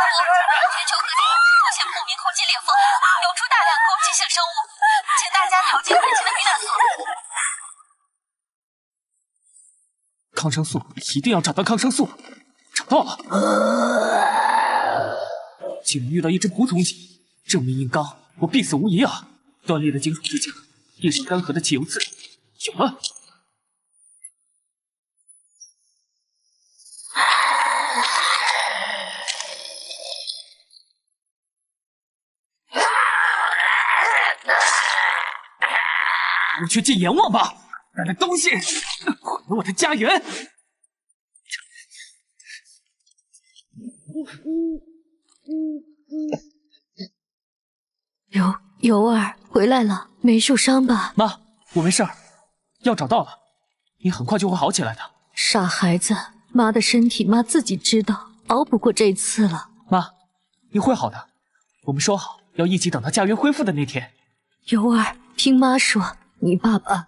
全球各地出现不明空气裂缝，涌出大量攻击性生物，请大家逃进安全的避难所。抗生素，一定要找到抗生素。找到了，竟然遇到一只捕虫蚁，正面硬刚，我必死无疑啊！断裂的金属支架，地上干涸的汽油渍，有了。我去见阎王吧！那个东西毁了我的家园！尤儿回来了，没受伤吧？妈，我没事儿，药找到了，你很快就会好起来的。傻孩子，妈的身体妈自己知道，熬不过这次了。妈，你会好的，我们说好要一起等到家园恢复的那天。尤儿，听妈说，你爸爸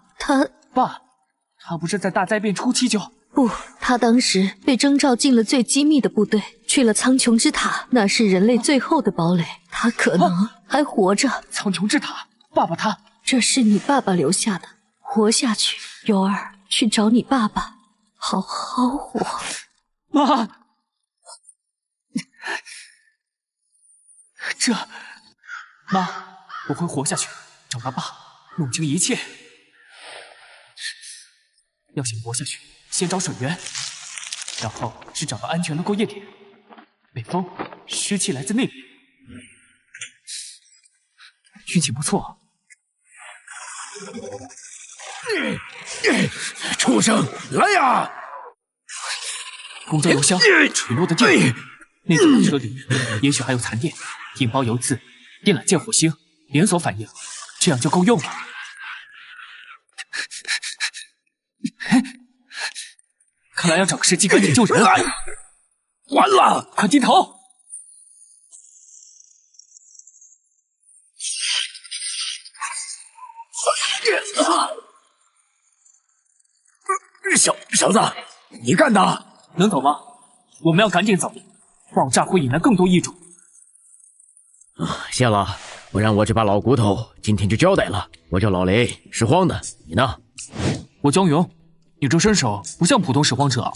他不是在大灾变初期就……不，他当时被征召进了最机密的部队，去了苍穹之塔，那是人类最后的堡垒，他可能还活着。苍穹之塔，爸爸他……这是你爸爸留下的，活下去。尤儿，去找你爸爸，好好活。妈，妈，我会活下去，找到爸，弄清一切。要想活下去，先找水源，然后是找到安全的过夜点。北风，湿气来自那边。运气不错。畜生，来呀！工作油箱垂落的地方，那组车里也许还有残电，引爆油渍，电缆见火星，连锁反应，这样就够用了。看来要找个时机赶紧救人。完了，快低头！小子，你干的！能走吗？我们要赶紧走，爆炸会引来更多异种。谢了，不然我这把老骨头今天就交代了。我叫老雷，拾荒的，你呢？我江勇，你这身手不像普通拾荒者啊。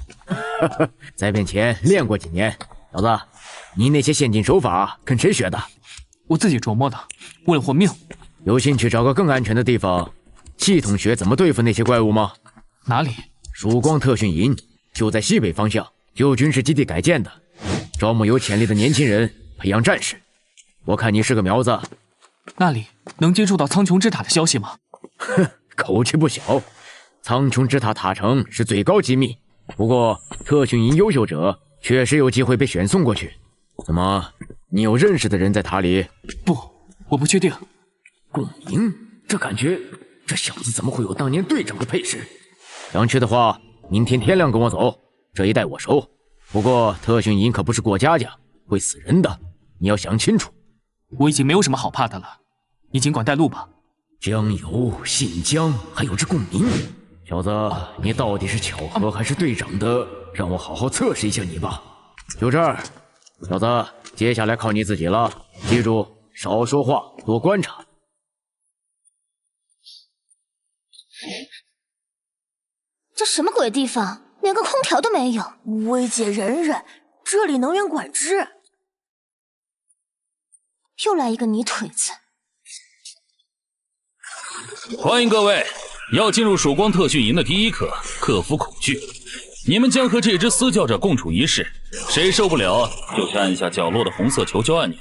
灾变前练过几年，小子，你那些陷阱手法跟谁学的？我自己琢磨的，为了活命。有兴趣找个更安全的地方，系统学怎么对付那些怪物吗？哪里？曙光特训营就在西北方向，旧军事基地改建的，招募有潜力的年轻人，培养战士。我看你是个苗子。那里能接触到苍穹之塔的消息吗？哼，口气不小。苍穹之塔塔城是最高机密，不过特训营优秀者确实有机会被选送过去。怎么，你有认识的人在塔里？不，我不确定。共鸣，这感觉，这小子怎么会有当年队长的配饰？想去的话，明天天亮跟我走，这一带我熟。不过特训营可不是过家家，会死人的，你要想清楚。我已经没有什么好怕的了，你尽管带路吧。江油、信江，还有这共鸣，小子，你到底是巧合还是队长的？让我好好测试一下你吧。就这儿，小子，接下来靠你自己了。记住，少说话，多观察。这什么鬼地方，连个空调都没有！薇姐忍忍，这里能源管制。又来一个泥腿子！欢迎各位，要进入曙光特训营的第一课，克服恐惧。你们将和这只私教者共处一室，谁受不了就去按下角落的红色求救按钮，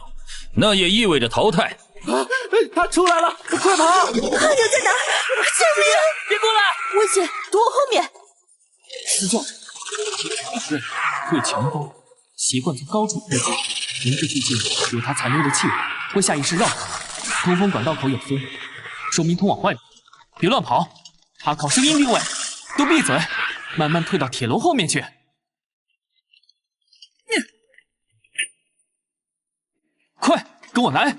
那也意味着淘汰。他出来了，快跑！阿牛在哪？救命！别过来！薇姐，躲我后面！私教者，对，会强包，习惯从高处飞进，明知附近有他残留的气味，会下意识绕开。通风管道口有风，说明通往外面。别乱跑，他靠声音定位。都闭嘴，慢慢退到铁楼后面去。快，跟我来！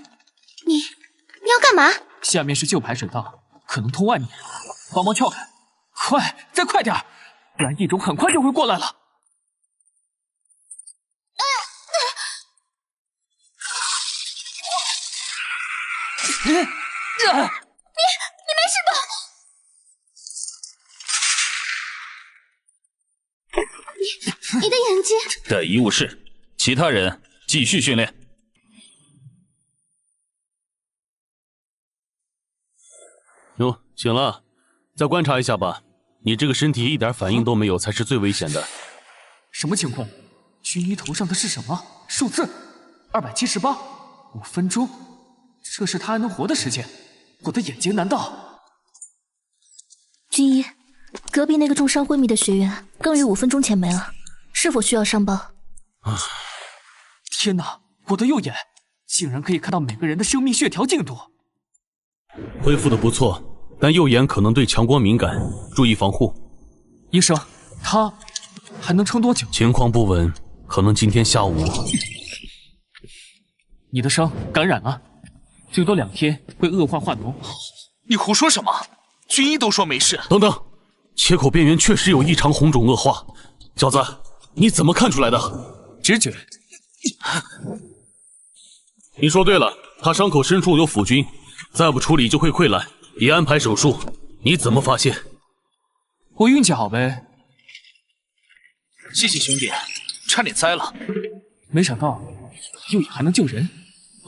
你要干嘛？下面是旧排水道，可能通外面，帮忙撬开。快，再快点，不然异种很快就会过来了。没事吧？你的眼睛。待一误事，其他人继续训练。哟，醒了，再观察一下吧。你这个身体一点反应都没有，才是最危险的。什么情况？军医头上的是什么数字？278，5分钟，这是他还能活的时间。我的眼睛难道？军医，隔壁那个重伤昏迷的学员刚于5分钟前没了，是否需要上报？天哪，我的右眼竟然可以看到每个人的生命血条进度。恢复的不错，但右眼可能对强光敏感，注意防护。医生，他还能撑多久？情况不稳，可能今天下午。你的伤感染了，最多2天会恶化化脓。你胡说什么？军医都说没事。等等，切口边缘确实有异常红肿恶化。小子，你怎么看出来的？直觉。你说对了，他伤口深处有腐菌，再不处理就会溃烂，已安排手术。你怎么发现？我运气好呗。谢谢兄弟，差点栽了。没想到右眼还能救人，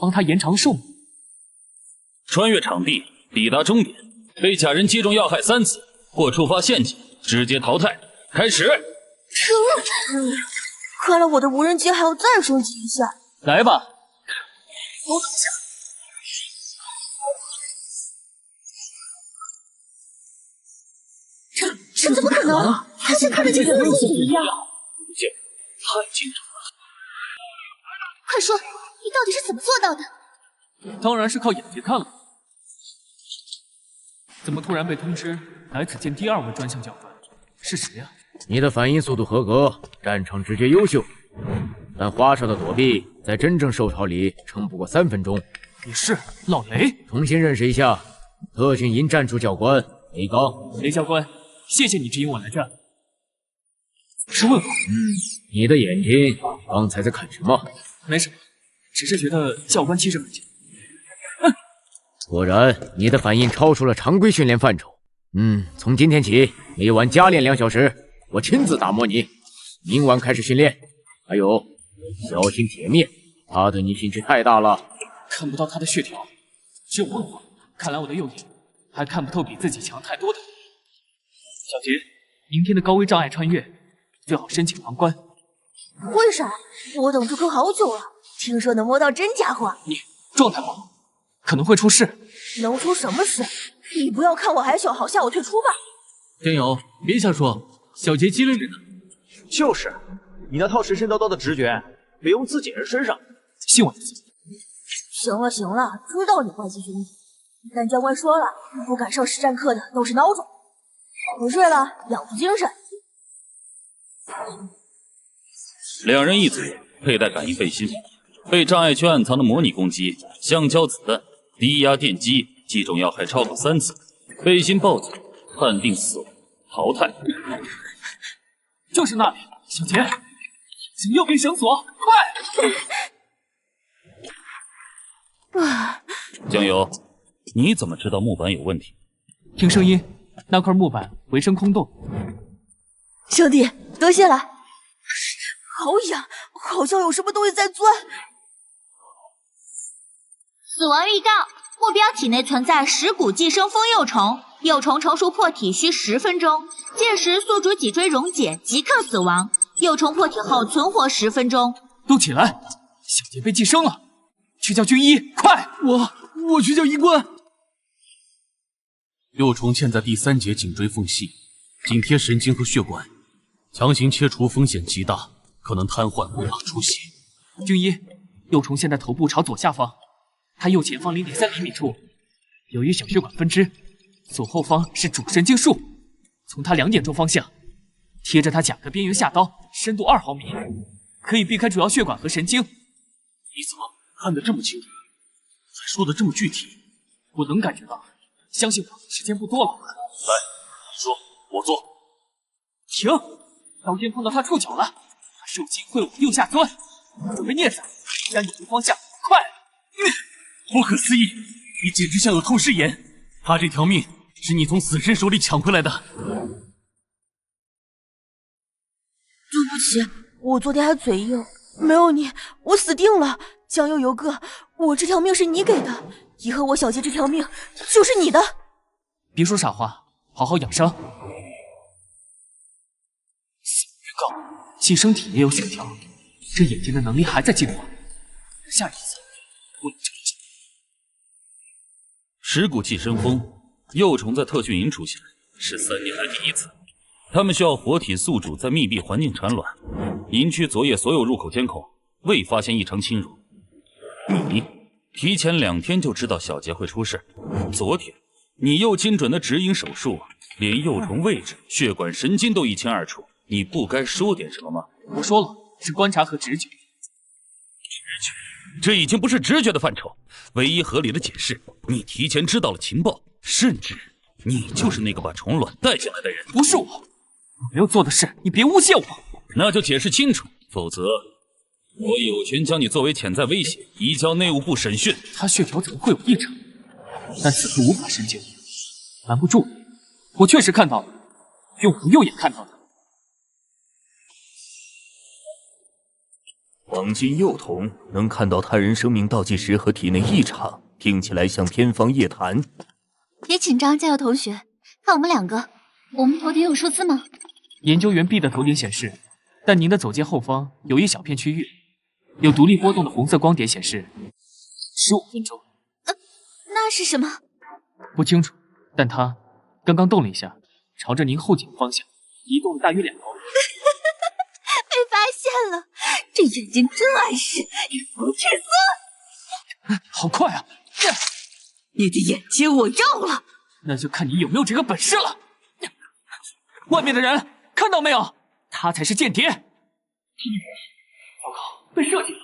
帮他延长寿命。穿越场地，抵达终点，被假人击中要害3次或触发陷阱，直接淘汰。开始。看来我的无人机还要再升级一下。来吧。我等下。这怎么可能？他像看得见人的眼一样。太精准了。快说，你到底是怎么做到的？当然是靠眼睛看了。怎么突然被通知来此见第2位专项教官？是谁呀？你的反应速度合格，战场直觉优秀，但花哨的躲避在真正受潮里撑不过3分钟。你是老雷？重新认识一下，特训营战术教官雷刚。雷教官，谢谢你指引我来这。是问好。你的眼睛刚才在看什么？没什么，只是觉得教官气势很强。果然，你的反应超出了常规训练范畴。从今天起，每晚加练2小时，我亲自打磨你。明晚开始训练。还有，小心铁面，他对你兴趣太大了。看不到他的血条，只有问号。看来我的右眼还看不透比自己强太多的。小杰，明天的高危障碍穿越，最好申请旁观。为啥？我等这坑好久了，听说能摸到真家伙。你状态不好，可能会出事。能出什么事？你不要看我还小，好吓我退出吧。天友，别瞎说，小杰机灵着呢。就是，你那套神神叨叨的直觉，别用自己人身上。信我的嘴。行了行了，知道你坏心兄弟。但教官说了，不敢上实战课的都是孬种。不睡了，养足精神。 2人一组，佩戴感应背心，被障碍区暗藏的模拟攻击、橡胶子弹、低压电击击中要害超过3次，背心暴走，判定死亡，淘汰。就是那里，小杰，请右边绳索，快！江油，你怎么知道木板有问题？听声音，那块木板回声空洞。兄弟，多谢了。好痒，好像有什么东西在钻。死亡预告：目标体内存在蚀骨寄生蜂幼虫，幼虫成熟破体需10分钟，届时宿主脊椎溶解，即刻死亡。幼虫破体后存活10分钟。都起来！小杰被寄生了，去叫军医，快！我去叫医官。幼虫嵌在第3节颈椎缝隙，紧贴神经和血管，强行切除风险极大，可能瘫痪、无脑出血。军医，幼虫现在头部朝左下方，他右前方0.3厘米处，由于小血管分支，左后方是主神经束。从他2点钟方向，贴着他甲壳边缘下刀，深度2毫米，可以避开主要血管和神经。你怎么看得这么清楚？还说得这么具体？我能感觉到，相信我，时间不多了。来，你说，我做。停！刀尖碰到他触角了，他受惊会往右下钻，准备镊子，向眼睛方向，快！不可思议，你简直像有透视眼！他这条命是你从死神手里抢回来的。对不起，我昨天还嘴硬，没有你，我死定了。江悠悠哥，我这条命是你给的，以后我小杰这条命就是你的。别说傻话，好好养伤。预告：寄生体也有血条，这眼睛的能力还在进化。下一次，我蚀骨寄生蜂幼虫在特训营出现，是3年来第一次。他们需要活体宿主在密闭环境产卵。营区昨夜所有入口监控未发现异常侵入。你提前2天就知道小杰会出事，昨天你又精准的指引手术，连幼虫位置、血管、神经都一清二楚。你不该说点什么吗？我说了，是观察和直觉。这已经不是直觉的范畴。唯一合理的解释，你提前知道了情报，甚至你就是那个把虫卵带进来的人。不是我没有做的事，你别诬陷我。那就解释清楚，否则我有权将你作为潜在威胁移交内务部审讯。他血条怎么会有异常？但此刻无法深究，瞒不住。我确实看到了，用我右眼看到的。黄金幼童能看到他人生命倒计时和体内异常，听起来像天方夜谭。别紧张，加油同学，看我们2个，我们头顶有数字吗？研究员 B 的头顶显示，但您的走间后方有一小片区域，有独立波动的红色光点显示15分钟。那是什么？不清楚，但它刚刚动了一下，朝着您后颈方向移动了大约2毫米。被发现了，这眼睛真碍事，与风去死！好快啊！你的眼睛我要了，那就看你有没有这个本事了。外面的人看到没有？他才是间谍。糟糕，被射击了！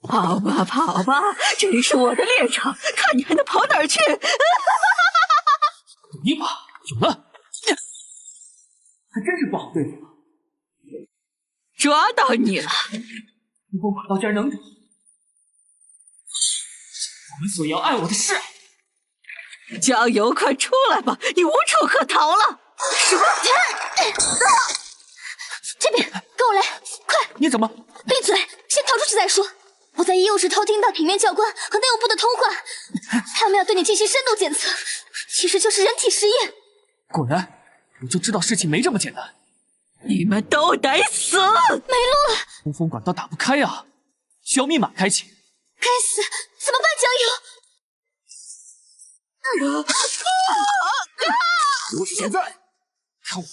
跑吧跑吧，这里是我的猎场，看你还能跑哪儿去！赌一把，有了！还真是不好对付。抓到你了！不过管道竟然能躲，我们所要爱我的是爱。加油，快出来吧，你无处可逃了！什么？这边，跟我来，快！你怎么？闭嘴，先逃出去再说。我在医务室偷听到体面教官和内务部的通话，他们要对你进行深度检测，其实就是人体实验。果然，我就知道事情没这么简单。你们都得死！没路了，通风管道打不开啊，需要密码开启。该死，怎么办？江油！就是现在，看我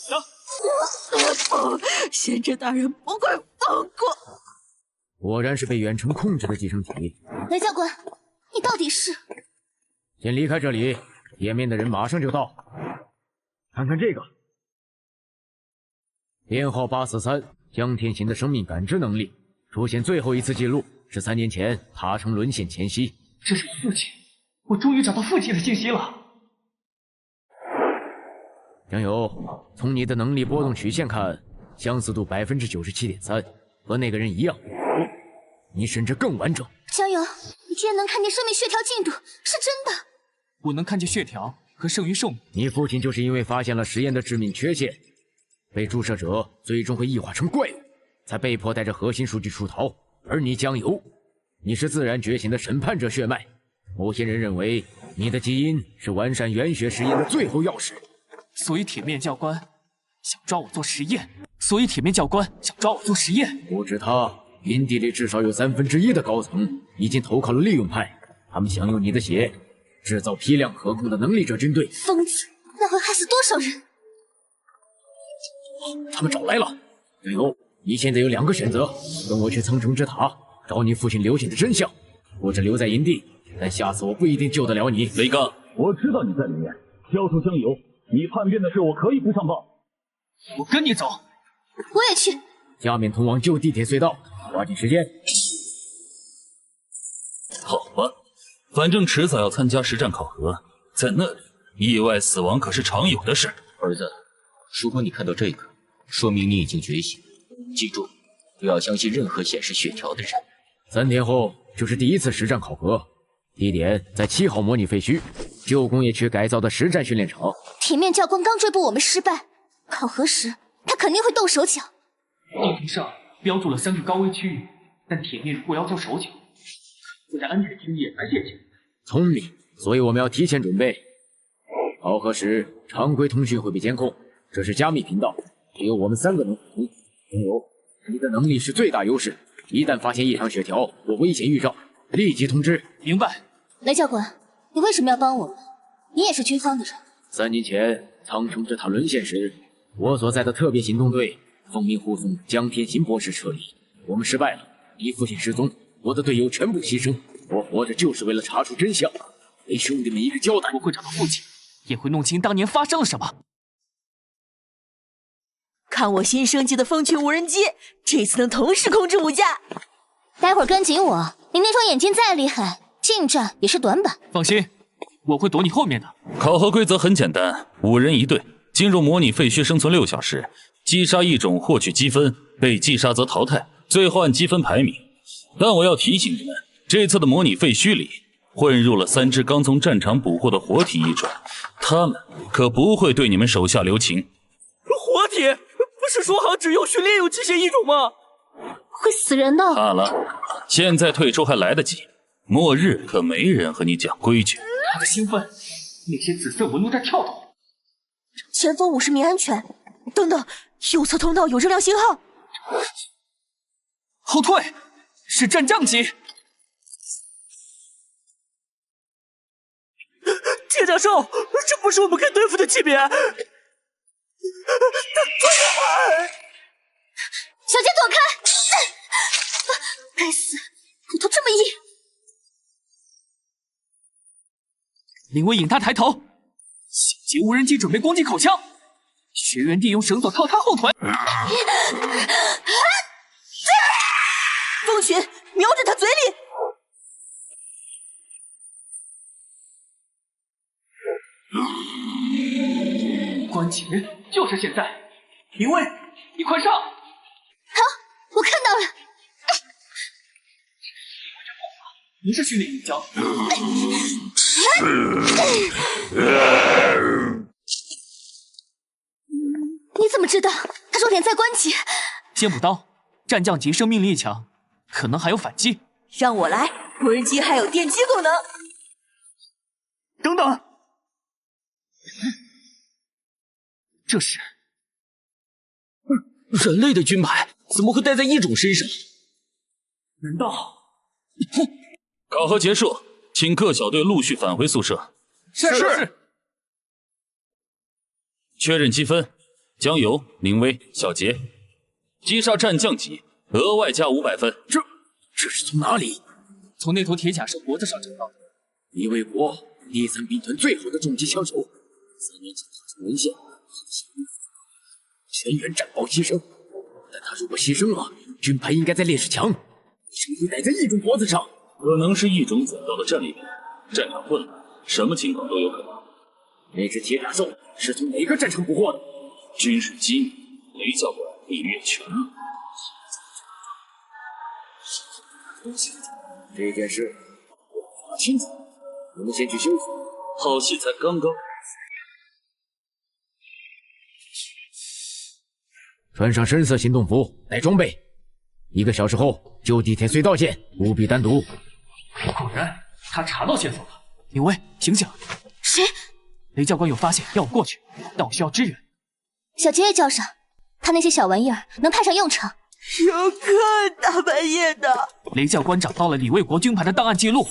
的！贤侄大人不会放过。果然是被远程控制的寄生体。雷教官，你到底是？先离开这里，前面的人马上就到。看看这个。编号843，江天行的生命感知能力出现最后一次记录是3年前塔城沦陷前夕。这是我父亲，我终于找到父亲的信息了。江友，从你的能力波动曲线看，相似度97.3%，和那个人一样。你甚至更完整。江友，你居然能看见生命血条进度，是真的？我能看见血条和剩余寿命。你父亲就是因为发现了实验的致命缺陷。被注射者最终会异化成怪物，才被迫带着核心数据出逃。而你江油，你是自然觉醒的审判者血脉。某些人认为你的基因是完善原血实验的最后钥匙，所以铁面教官想抓我做实验。不止他，营地里至少有1/3的高层已经投靠了利用派，他们想用你的血制造批量可控的能力者军队。疯子，那会害死多少人？他们找来了。江油，你现在有2个选择：跟我去苍穹之塔找你父亲留下的真相，或者留在营地，但下次我不一定救得了你。雷刚，我知道你在里面。教授江油，你叛变的事我可以不上报。我跟你走。我也去。下面通往旧地铁隧道，抓紧时间。好吧，反正迟早要参加实战考核，在那里意外死亡可是常有的事。儿子，如果你看到这个，说明你已经觉醒。记住，不要相信任何显示血条的人。 3天后就是第1次实战考核，地点在7号模拟废墟，旧工业区改造的实战训练场。铁面教官刚追捕我们失败，考核时他肯定会动手脚。地图上标注了3个高危区域，但铁面如果要做手脚，会在安全区野蛮现象。聪明，所以我们要提前准备。考核时常规通讯会被监控，这是加密频道，只有我们3个能通。仲由，你的能力是最大优势，一旦发现异常血条或危险预兆，立即通知。明白。雷教官，你为什么要帮我们？你也是军方的人。3年前苍穹之塔沦陷时，我所在的特别行动队奉命护送江天行博士撤离，我们失败了，你父亲失踪，我的队友全部牺牲，我活着就是为了查出真相，给兄弟们一个交代。我会找到父亲，也会弄清当年发生了什么。看我新升级的风群无人机，这次能同时控制5架。待会儿跟紧我，你那双眼睛再厉害，近战也是短板。放心，我会躲你后面的。考核规则很简单，5人1队，进入模拟废墟生存6小时，击杀异种获取积分，被击杀则淘汰，最后按积分排名。但我要提醒你们，这次的模拟废墟里混入了3只刚从战场捕获的活体异种，他们可不会对你们手下留情。活体？不是说好只有训练有机械异种吗？会死人的。好了，现在退出还来得及，末日可没人和你讲规矩。他的兴奋，那些紫色纹路在跳动。前方50米安全。等等，右侧通道有热量信号。后退，是战将级。铁甲兽，这不是我们该对付的级别。小杰躲开！该死，骨头这么硬。林威引他抬头，小杰无人机准备攻击口枪，学员弟用绳索套他后腿。风群，瞄准他嘴里。关节就是现在，林威，你快上！好，我看到了。不是训练营教。你怎么知道？他说点在关节。剑补刀，战将级生命力强，可能还有反击。让我来，无人机还有电击功能。等等，这是人类的军牌，怎么会戴在异种身上？难道？考核结束，请各小队陆续返回宿舍。是。确认积分：江游、林威、小杰。击杀战将级，额外加500分。这是从哪里？从那头铁甲兽脖子上找到的。李卫国，第3兵团最好的重机枪手，3年前踏出沦陷，全员战报牺牲。但他如果牺牲了，军牌应该在烈士墙，为什么会戴在异种脖子上？可能是异种捡到的战利品。战场混乱，什么情况都有可能。那只铁甲兽是从哪个战场捕获的？军事机密，雷教官一阅全录。这件事我查清楚，我们先去休息。好戏才刚刚。穿上深色行动服，带装备。1个小时后就地铁隧道线，务必单独。果然，他查到线索了。林威，醒醒！谁？雷教官有发现，要我过去，但我需要支援。小杰也叫上，他那些小玩意儿能派上用场。游客，大半夜的。雷教官找到了李卫国军牌的档案记录，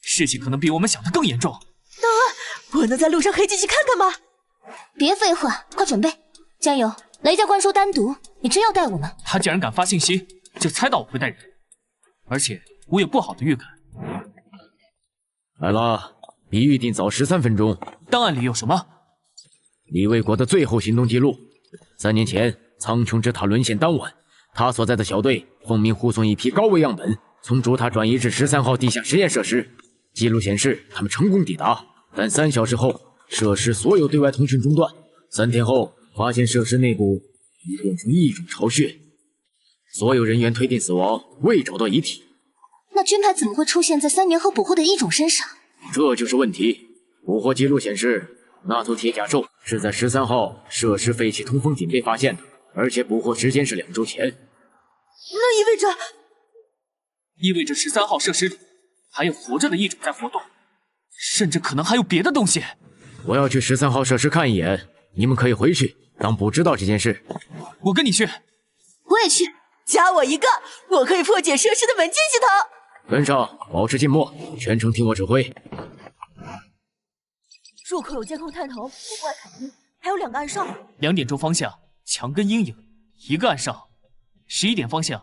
事情可能比我们想的更严重。那我能在路上黑进去看看吗？别废话，快准备！加油！雷教官说单独，你真要带我们？他既然敢发信息，就猜到我会带人，而且我有不好的预感。来了，比预定早13分钟。档案里有什么？李卫国的最后行动记录：3年前苍穹之塔沦陷当晚，他所在的小队奉命护送一批高危样本从主塔转移至13号地下实验设施。记录显示，他们成功抵达，但3小时后，设施所有对外通讯中断。3天后，发现设施内部已变成异种巢穴，所有人员推定死亡，未找到遗体。那军牌怎么会出现在3年后捕获的异种身上？这就是问题。捕获记录显示，那头铁甲兽是在13号设施废弃通风井被发现的，而且捕获时间是2周前。那意味着13号设施里还有活着的异种在活动，甚至可能还有别的东西。我要去13号设施看一眼，你们可以回去当不知道这件事。我跟你去。我也去。加我一个，我可以破解设施的门禁系统。跟上，保持静默，全程听我指挥。入口有监控探头、户外凯宾，还有2个暗哨。2点钟方向，墙根阴影，1个暗哨。11点方向，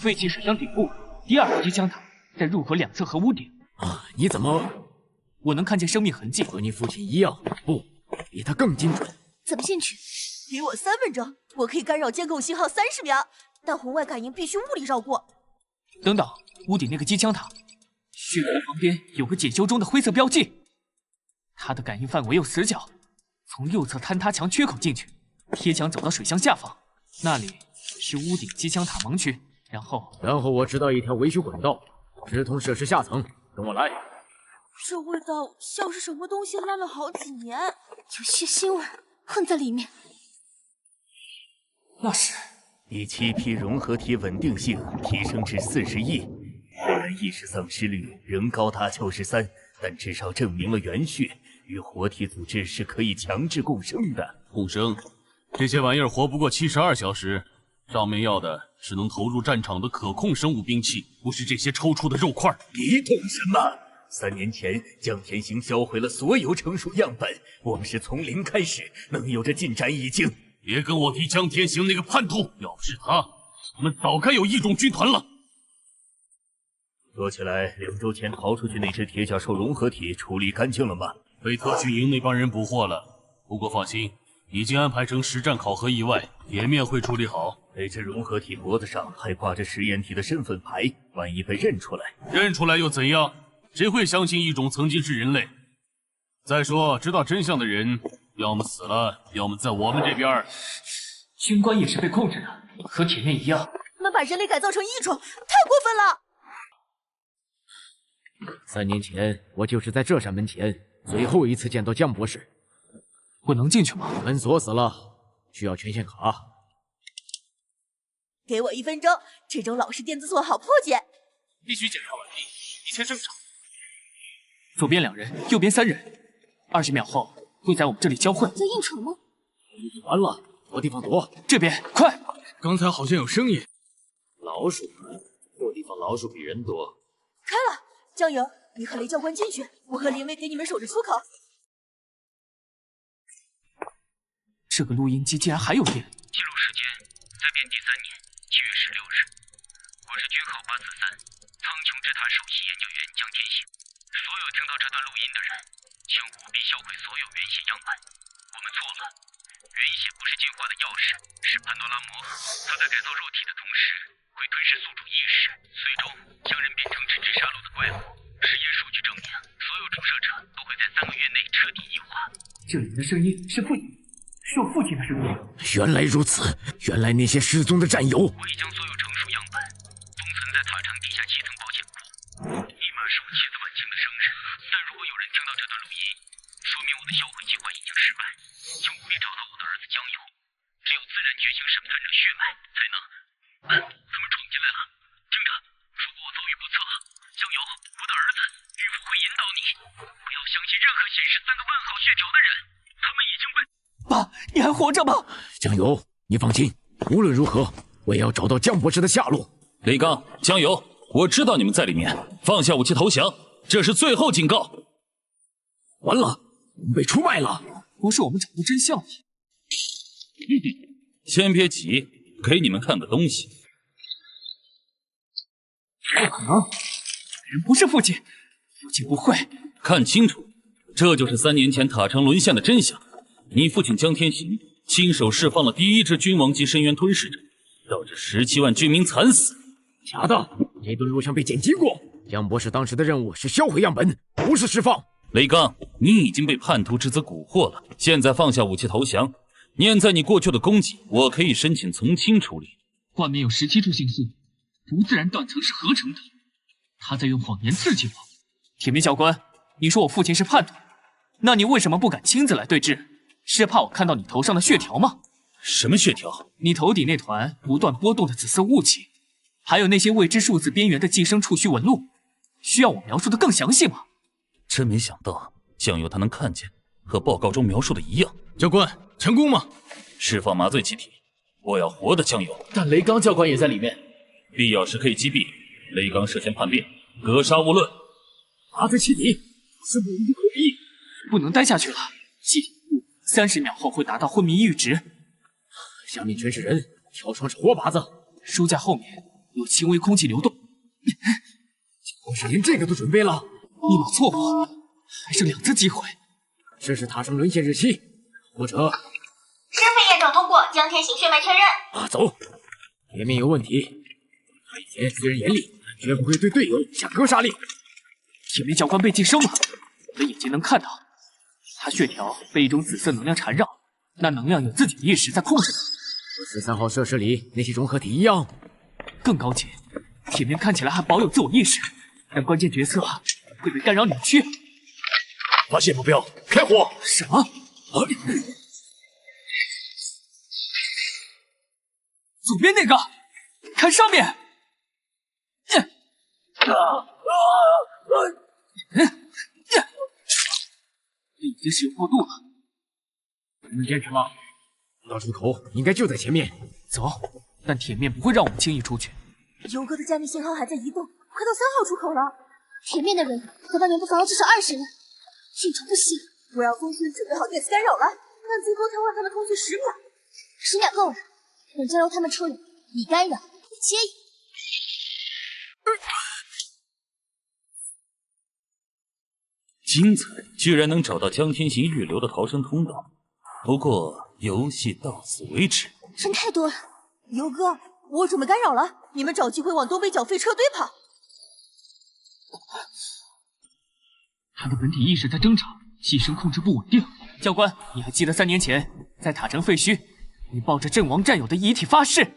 废弃水箱顶部，第2个机枪塔，在入口2侧和屋顶。啊，你怎么？我能看见生命痕迹，和你父亲一样，不，比他更精准。怎么进去？给我3分钟，我可以干扰监控信号30秒，但红外感应必须物理绕过。等等，屋顶那个机枪塔，血槽旁边有个检修中的灰色标记，它的感应范围有死角，从右侧坍塌墙缺口进去，贴墙走到水箱下方，那里是屋顶机枪塔盲区，然后我知道一条维修管道，直通设施下层，跟我来。这味道像是什么东西烂了好几年，有血腥味混在里面。那是第7批融合体稳定性提升至41，虽然意识丧失率仍高达93%，但至少证明了元血与活体组织是可以强制共生的。共生，这些玩意儿活不过72小时。上面要的是能投入战场的可控生物兵器，不是这些抽搐的肉块。你懂什么？3年前，江天行销毁了所有成熟样本，我们是从0开始，能有这进展已经。别跟我提江天行那个叛徒，要不是他，我们早该有异种军团了。说起来，2周前逃出去那只铁甲兽融合体处理干净了吗？被特训营那帮人捕获了，不过放心，已经安排成实战考核意外，铁面会处理好。那只融合体脖子上还挂着实验体的身份牌，万一被认出来，认出来又怎样？谁会相信异种曾经是人类？再说，知道真相的人，要么死了，要么在我们这边。军官也是被控制的，和铁面一样。他们把人类改造成异种，太过分了！3年前，我就是在这扇门前最后一次见到江博士。我能进去吗？门锁死了，需要权限卡。给我1分钟，这种老式电子锁好破解。必须检查完毕，一切正常。左边2人，右边3人，20秒后会在我们这里交汇。在应酬吗？完了，找地方躲。这边，快！刚才好像有声音。老鼠们，这地方老鼠比人多。开了，江游，你和雷教官进去，我和林薇给你们守着出口。这个录音机竟然还有电。记录时间：在编第3年7月16日，我是军号843苍穹之塔首席研究员江天行。所有听到这段录音的人，请务必销毁所有原血样本。我们错了，原血不是进化的钥匙，是潘多拉魔盒。它在改造肉体的同时，会吞噬宿主意识，最终将人变成直至杀戮的怪物。实验数据证明，所有注射者都会在3个月内彻底异化。这里的声音是父亲。是我父亲的声音。原来如此，原来那些失踪的战友。我已将所有成熟样本封存在塔城地下7层保险库，密码是我妻子婉清的生日。但如果有人听到这段录音，说明我的销毁计划已经失败，请务必找到我的儿子江游。只有自然觉醒生产者血脉，才能。他们闯进来了，听着，如果我遭遇不测，江游，我的儿子，玉父会引导你，不要相信任何显示3个问号血条的人，他们已经被。爸，你还活着吗？江游，你放心，无论如何，我也要找到江博士的下落。雷刚，江游，我知道你们在里面，放下武器投降，这是最后警告。完了，我们被出卖了。不是我们找到真相了。先别急，给你们看个东西。不可能，人不是父亲，父亲不会。看清楚，这就是3年前塔城沦陷的真相。你父亲江天行亲手释放了第1只君王级深渊吞噬者，导致17万军民惨死。假的，那段录像被剪辑过。江博士当时的任务是销毁样本，不是释放。雷刚，你已经被叛徒之子蛊惑了，现在放下武器投降。念在你过去的功绩，我可以申请从轻处理。外面有17处星宿，不自然断层是合成的，他在用谎言刺激我。铁面教官，你说我父亲是叛徒，那你为什么不敢亲自来对质？是怕我看到你头上的血条吗？什么血条？你头顶那团不断波动的紫色雾气，还有那些未知数字边缘的寄生触须纹路，需要我描述的更详细吗？真没想到酱油他能看见，和报告中描述的一样。教官，成功吗？释放麻醉气体，我要活的酱油。但雷刚教官也在里面，必要时可以击毙。雷刚涉嫌叛变，格杀勿论。麻醉气体是不一定会逼，不能待下去了。气体30秒后会达到昏迷阈值。下面全是人，条床是活靶子。书架后面有轻微空气流动。我是连这个都准备了。密码错误，还剩2次机会。试试塔上沦陷日期，或者身份验证通过，江天行血脉确认。走。铁面有问题，他以前虽然严厉，绝不会对队友下格杀令。铁面教官被寄生了，我的眼睛能看到，他血条被一种紫色能量缠绕，那能量有自己的意识在控制他。和13号设施里那些融合体一样，更高级。铁面看起来还保有自我意识，但关键决策会被干扰扭曲。发现目标，开火！什么？左边那个，看上面！已经使用过度了，你们坚持吗？到出口应该就在前面。走，但铁面不会让我们轻易出去。游哥的加密信号还在移动，快到3号出口了。铁面的人和外面布防了至少20人，进程不行。我让风轩准备好电磁干扰了，让金钩瘫痪他们通讯10秒。10秒够了，等江柔他们出来，你干扰，你接应。精彩，居然能找到江天行预留的逃生通道。不过游戏到此为止。人太多了，游哥，我准备干扰了，你们找机会往东北角废车堆跑。他的本体意识在挣扎，气声控制不稳定。教官，你还记得3年前在塔城废墟，你抱着阵亡战友的遗体发誓，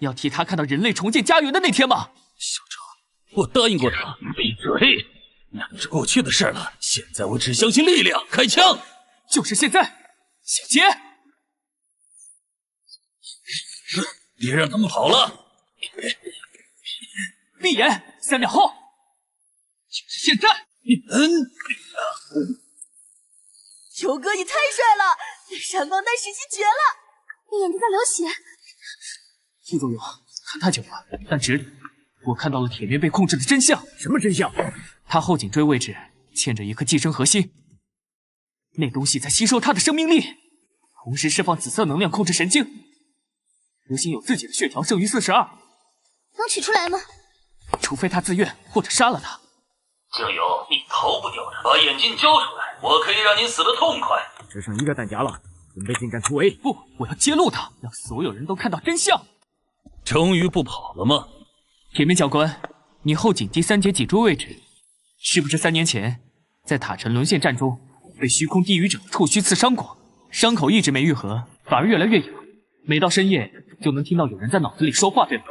要替他看到人类重建家园的那天吗？小哲，我答应过他。闭嘴！那都是过去的事了，现在我只相信力量，开枪！就是现在，小杰！别让他们跑了！闭眼，3秒后，就是现在！球哥，你太帅了，闪光弹时机绝了！你眼睛在流血。副作用看太久了，但值得。我看到了铁面被控制的真相。什么真相？他后颈椎位置嵌着一颗寄生核心，那东西在吸收他的生命力，同时释放紫色能量控制神经。核心有自己的血条，剩余42，能取出来吗？除非他自愿或者杀了他。酱油，你逃不掉的，把眼镜交出来，我可以让你死得痛快。只剩1个弹夹了，准备进站突围。不，我要揭露他，让所有人都看到真相。终于不跑了吗？铁面教官，你后颈第3节脊椎位置，是不是3年前在塔城沦陷战中被虚空地狱者触须刺伤过？伤口一直没愈合，反而越来越痒，每到深夜就能听到有人在脑子里说话，对吧？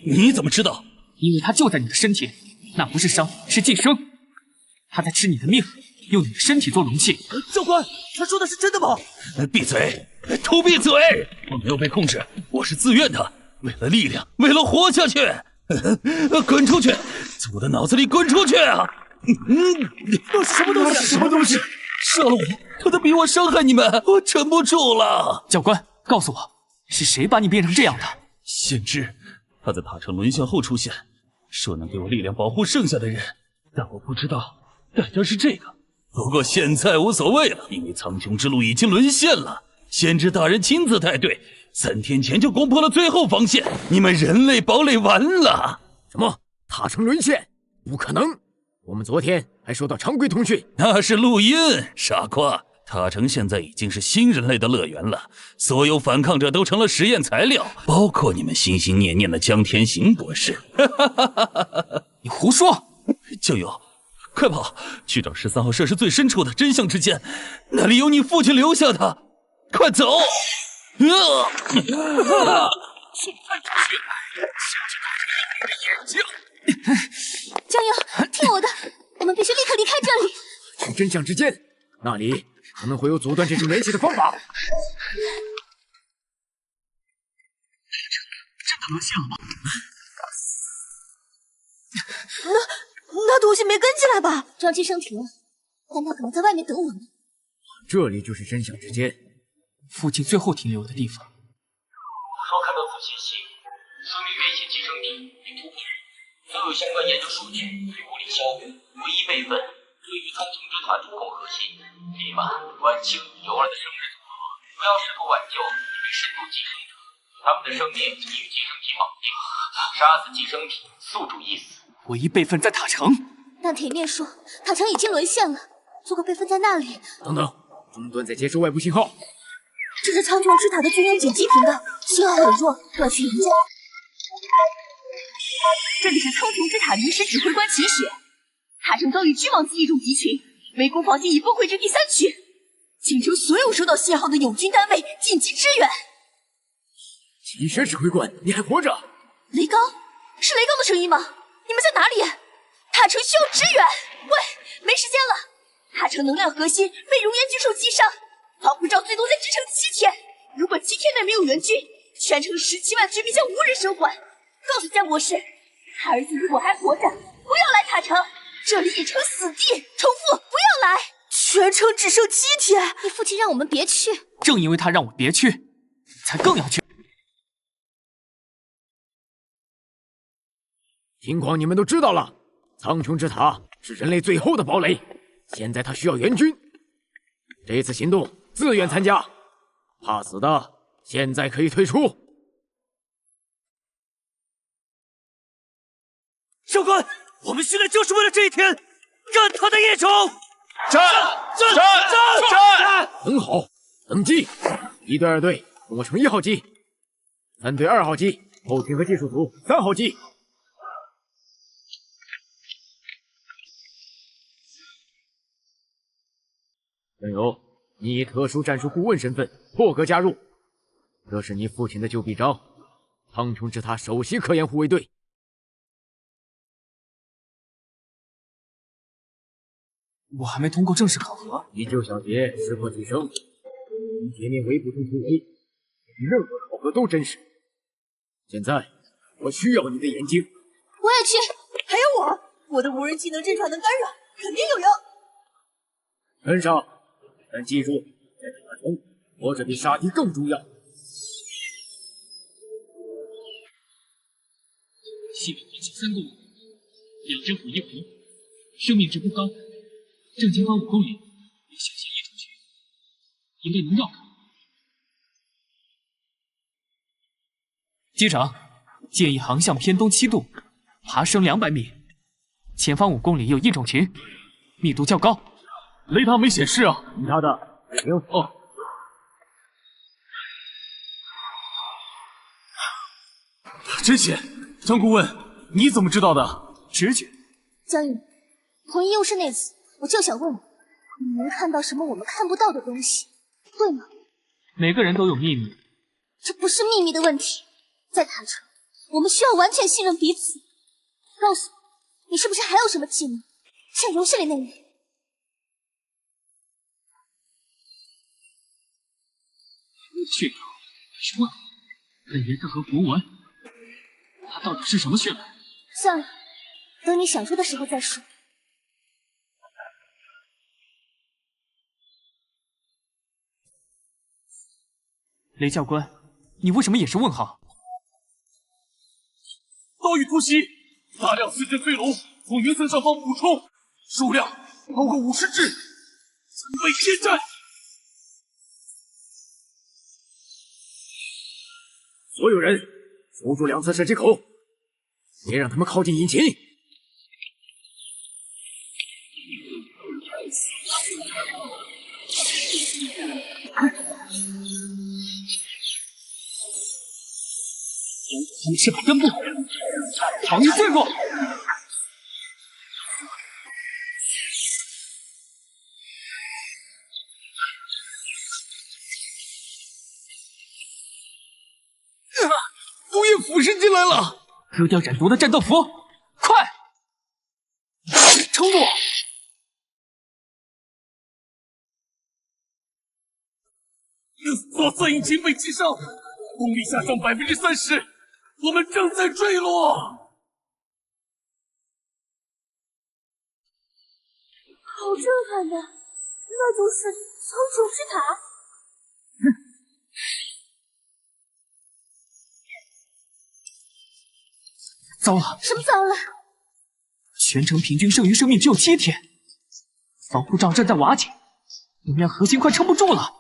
你怎么知道？因为他就在你的身体里，那不是伤，是寄生。他在吃你的命，用你的身体做容器。教官，他说的是真的吗？闭嘴！都闭嘴！我没有被控制，我是自愿的，为了力量，为了活下去。滚出去！从我的脑子里滚出去啊！那是什么东西？什么东西？杀了我！他在逼我伤害你们，我撑不住了。教官，告诉我，是谁把你变成这样的？先知，他在塔城沦陷后出现，说能给我力量保护剩下的人，但我不知道代价是这个。不过现在无所谓了，因为苍穹之路已经沦陷了。先知大人亲自带队，3天前就攻破了最后防线，你们人类堡垒完了。什么？塔城沦陷？不可能！我们昨天还收到常规通讯，那是录音，傻瓜。塔城现在已经是新人类的乐园了，所有反抗者都成了实验材料，包括你们心心念念的江天行博士。你胡说！酱油，快跑，去找13号设施最深处的真相之间，那里有你父亲留下的。快走！眼睛！江友，听我的，我们必须立刻离开这里。去真相之间，那里可能会有阻断这种联系的方法。真的沦陷了吗？那东西没跟进来吧？撞击声停了，但他可能在外面等我们。这里就是真相之间，附近最后停留的地方。说看到此信息，说明原型寄生体已突破，所有相关研究数据被物理销毁，唯一备份对于苍穹之塔主控核心立马晚清尤儿的生日组合，不要试图挽救因为深度寄生者，他们的生命已与寄生体绑定，杀死寄生体，宿主一死。唯一备份在塔城。但铁面说塔城已经沦陷了，如果备份在那里……等等，中断在接收外部信号。这是苍穹之塔的军援紧急频道，信号很弱，断续严重。这里是苍穹之塔临时指挥官秦雪，塔城遭遇巨蟒子异种集群，围攻防线已崩溃至第3区，请求所有收到信号的友军单位紧急支援。秦雪指挥官，你还活着？雷高，是雷高的声音吗？你们在哪里？塔城需要支援！喂，没时间了，塔城能量核心被熔岩巨兽击伤，防护罩最多再支撑7天，如果7天内没有援军，全城17万居民将无人生还。告诉江博士，他儿子如果还活着，不要来塔城，这里已成死地。重复，不要来！全城只剩7天，你父亲让我们别去。正因为他让我别去，你才更要去。情况你们都知道了，苍穹之塔是人类最后的堡垒，现在他需要援军。这次行动自愿参加，怕死的现在可以退出。教官，我们训练就是为了这一天，干他的野种！战！很好，登记。1队、2队跟我乘1号机，3队2号机，后勤和技术组3号机。江友，你以特殊战术顾问身份破格加入，这是你父亲的旧臂章，苍穹之塔首席科研护卫队。我还没通过正式考核。以旧小节识破提升，与铁面围捕中突围，比任何考核都真实。现在我需要你的眼睛。我也去。还有我的无人技能震传能干扰，肯定有用。跟上，但记住，在塔城活着比杀敌更重要。细胞环境3公里，2只虎1狐，生命值不高。正前方5公里有小型异种群，应该能绕开。机长建议航向偏东7度，爬升200米。前方5公里有异种群，密度较高。雷达没显示啊。其他的行哦。真险，张顾问，你怎么知道的？直觉。江宇，同一优势那次。我就想问你，你能看到什么我们看不到的东西，对吗？每个人都有秘密，这不是秘密的问题。在塔城，我们需要完全信任彼此。告诉我，你是不是还有什么技能，像游戏里那样？血流是问本源是和符文，它到底是什么血脉？算了，等你想说的时候再说。雷教官，你为什么也是问号？遭遇突袭，大量4只飞龙从云层上方补充，数量超过50只，曾被天战。所有人守住2侧射击口，别让他们靠近引擎。你是把根部防御最弱。毒液腐蚀进来了！割掉染毒的战斗服，快！冲住！左侧引擎被击伤，动力下降30%，我们正在坠落。好震撼的，那就是苍穹之塔。糟了！什么糟了？全程平均剩余生命只有7天，防护罩正在瓦解，能量核心快撑不住了。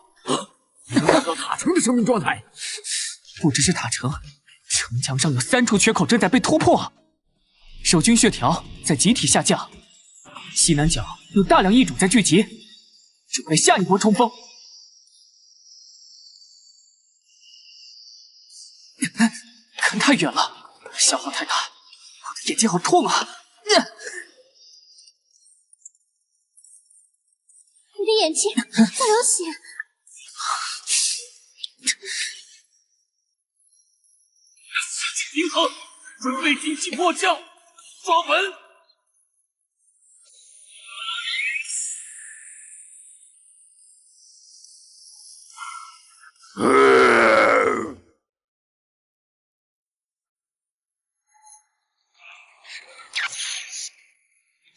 能看到塔城的生命状态。不只是塔城，城墙上有3处缺口正在被突破，守军血条在集体下降，西南角有大量异种在聚集，准备下一波冲锋。看太远了，消耗太大，我的眼睛好痛啊！你的眼睛在流血。平衡，准备紧急迫降，抓稳。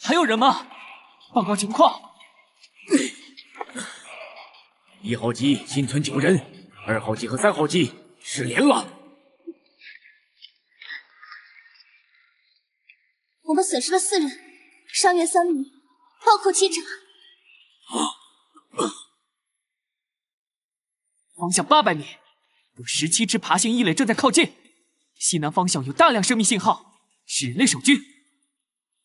还有人吗？报告情况。1号机幸存9人，2号机和3号机失联了。我们损失了4人，伤员3名，包括机长。方向800米，有17只爬行异类正在靠近。西南方向有大量生命信号，是人类守军，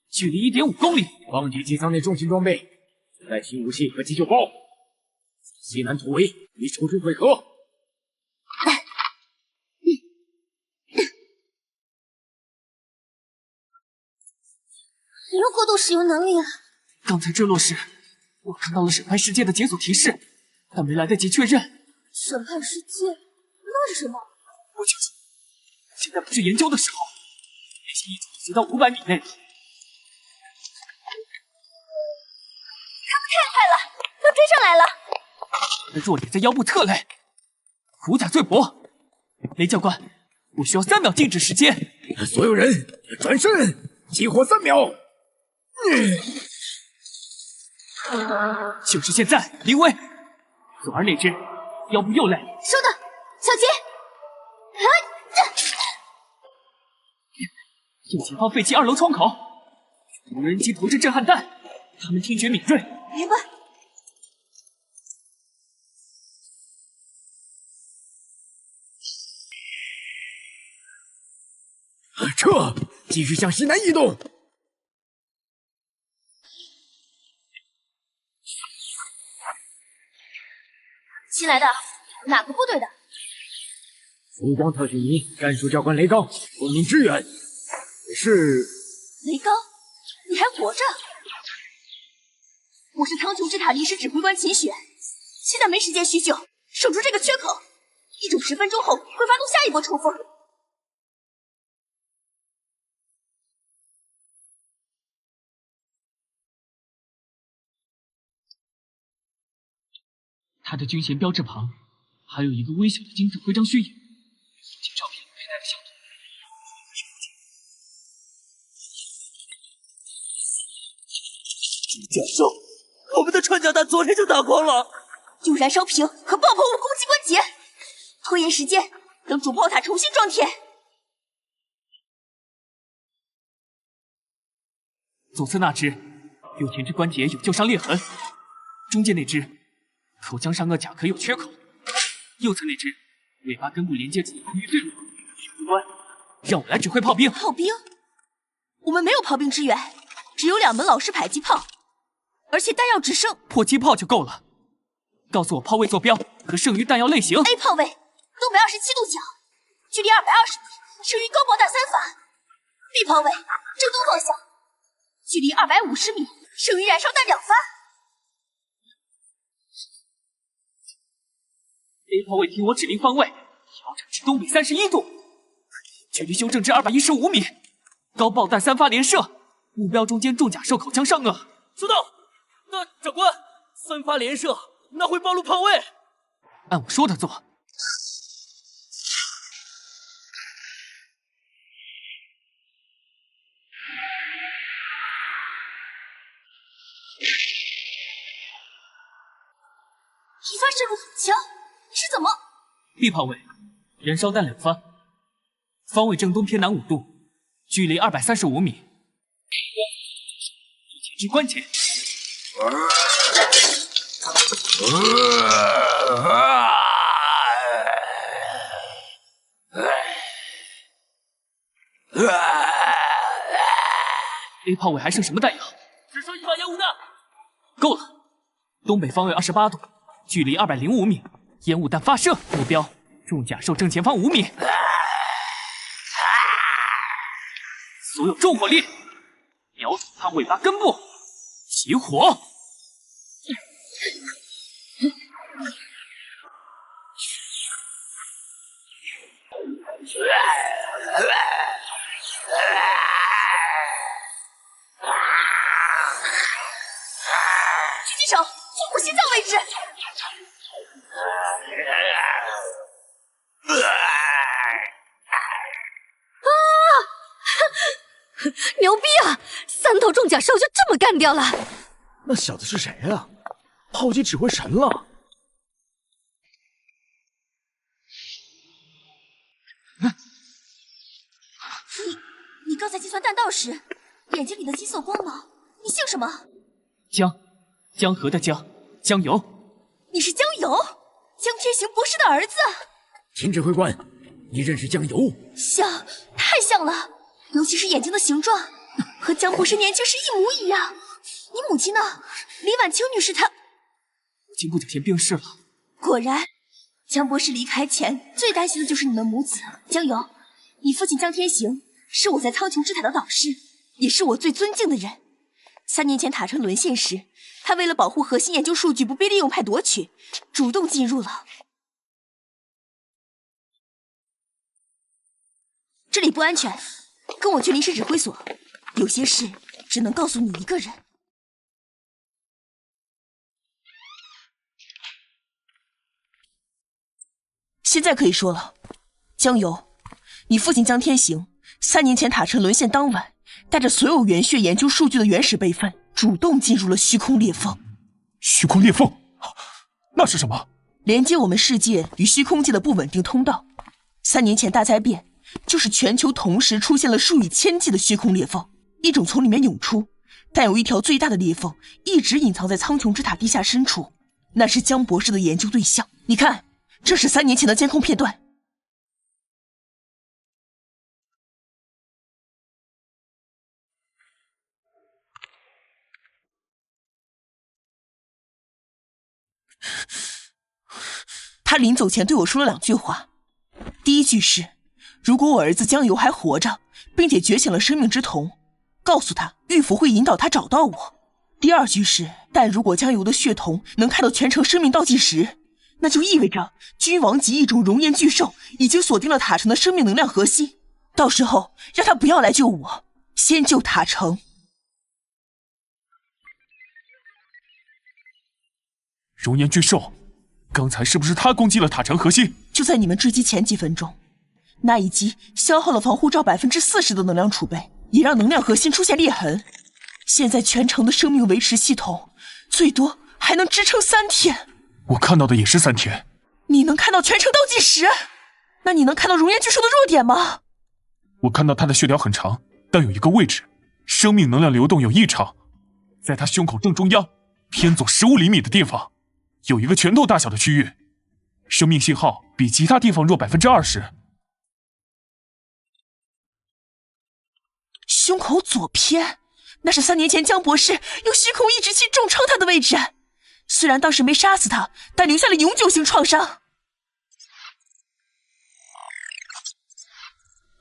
距离1.5公里。放敌机舱内重型装备，自带新武器和急救包。西南突围，与守军会合。你又过度使用能力了。刚才坠落时，我看到了审判世界的解锁提示，但没来得及确认。审判世界，那是什么？不清楚，现在不是研究的时候。联系异种随到500米内。他们太快了，要追上来了。弱点在腰部侧肋，虎甲最薄。雷教官，我需要3秒静止时间。所有人转身，激活3秒。就是现在，林威，左儿那只腰部右肋。收到，小杰。右前方废弃2楼窗口，无人机投掷震撼弹，他们听觉敏锐。明白。撤，继续向西南移动。新来的，哪个部队的？曙光特训营战术教官雷刚奉命支援。是雷刚，你还活着？我是苍穹之塔临时指挥官秦雪，现在没时间叙旧，守住这个缺口。异种10分钟后会发动下一波冲锋。他的军衔标志旁还有一个微小的金色徽章虚影，及照片佩戴的小图。教授，我们的穿甲弹昨天就打光了，用燃烧瓶和爆破物攻击关节，拖延时间，等主炮塔重新装填。左侧那只右前肢关节有旧伤裂痕，中间那只口腔上颚甲壳有缺口，右侧那只尾巴根部连接处防御队伍。指挥官，让我来指挥炮兵。炮兵？我们没有炮兵支援，只有2门老式迫击炮，而且弹药只剩迫击炮就够了。告诉我炮位坐标和剩余弹药类型。 A 炮位，东北27度角，距离220米，剩余高爆弹3发。B 炮位，正东方向，距离250米，剩余燃烧弹2发。A 炮位听我指令方位，调整至东北31度，距离修正至215米，高爆弹3发连射，目标中间重甲兽口腔上颚。收到。那长官，3发连射，那会暴露炮位。按我说的做。一发射入土枪，你是怎么？B 炮位，燃烧弹2发，方位正东偏南5度，距离235米。前置关节。A 炮位还剩什么弹药？只剩1把烟雾弹。够了，东北方位28度，距离205米，烟雾弹发射，目标重甲兽正前方5米。所有重火力，瞄准它尾巴根部，起火。狙击手，突破心脏位置。牛逼啊！3头重甲兽就这么干掉了。那小子是谁啊？炮击指挥神了。你刚才计算弹道时，眼睛里的金色光芒，你姓什么？江河的江，江油。你是江油，江天行博士的儿子。秦指挥官，你认识江油？像，太像了，尤其是眼睛的形状，和江博士年轻时一模一样。你母亲呢？李婉清女士她母亲不久前病逝了。果然，江博士离开前最担心的就是你们母子。江油，你父亲江天行是我在苍穹之塔的导师，也是我最尊敬的人。3年前塔城沦陷时，他为了保护核心研究数据不被利用派夺取，主动进入了。这里不安全，跟我去临时指挥所。有些事只能告诉你一个人。现在可以说了，江油，你父亲江天行3年前塔城沦陷当晚，带着所有原血研究数据的原始备份，主动进入了虚空裂缝。虚空裂缝，那是什么？连接我们世界与虚空界的不稳定通道。3年前大灾变，就是全球同时出现了数以千计的虚空裂缝，一种从里面涌出，但有一条最大的裂缝一直隐藏在苍穹之塔地下深处，那是江博士的研究对象。你看，这是3年前的监控片段。他临走前对我说了2句话，第一句是，如果我儿子江油还活着，并且觉醒了生命之瞳，告诉他玉符会引导他找到我。第二句是，但如果江油的血瞳能看到全程生命倒计时，那就意味着君王级一种熔岩巨兽已经锁定了塔城的生命能量核心，到时候让他不要来救我，先救塔城。熔岩巨兽，刚才是不是他攻击了塔城核心？就在你们坠机前几分钟，那一击消耗了防护罩40%的能量储备，也让能量核心出现裂痕。现在全城的生命维持系统最多还能支撑3天。我看到的也是3天。你能看到全程倒计时？那你能看到熔岩巨兽的弱点吗？我看到它的血条很长，但有一个位置，生命能量流动有异常，在它胸口正中央，偏左15厘米的地方，有一个拳头大小的区域，生命信号比其他地方弱20%。胸口左偏，那是3年前江博士用虚空抑制器重创他的位置。虽然当时没杀死他，但留下了永久性创伤。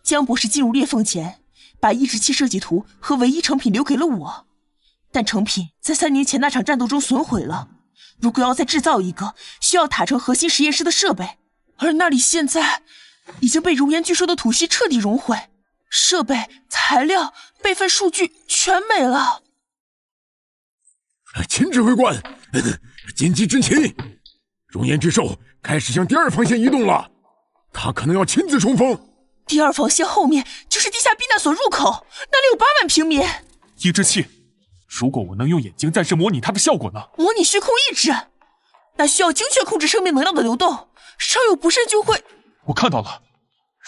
江博士进入裂缝前，把抑制器设计图和唯一成品留给了我，但成品在3年前那场战斗中损毁了。如果要再制造一个，需要塔城核心实验室的设备，而那里现在已经被熔岩巨兽的吐息彻底熔毁，设备、材料、备份数据全没了。秦指挥官，紧急执勤！熔岩巨兽开始向第2防线移动了，他可能要亲自冲锋。第2防线后面就是地下避难所入口，那里有8万平民。抑制器，如果我能用眼睛暂时模拟它的效果呢？模拟虚空意志，那需要精确控制生命能量的流动，稍有不慎就会……我看到了，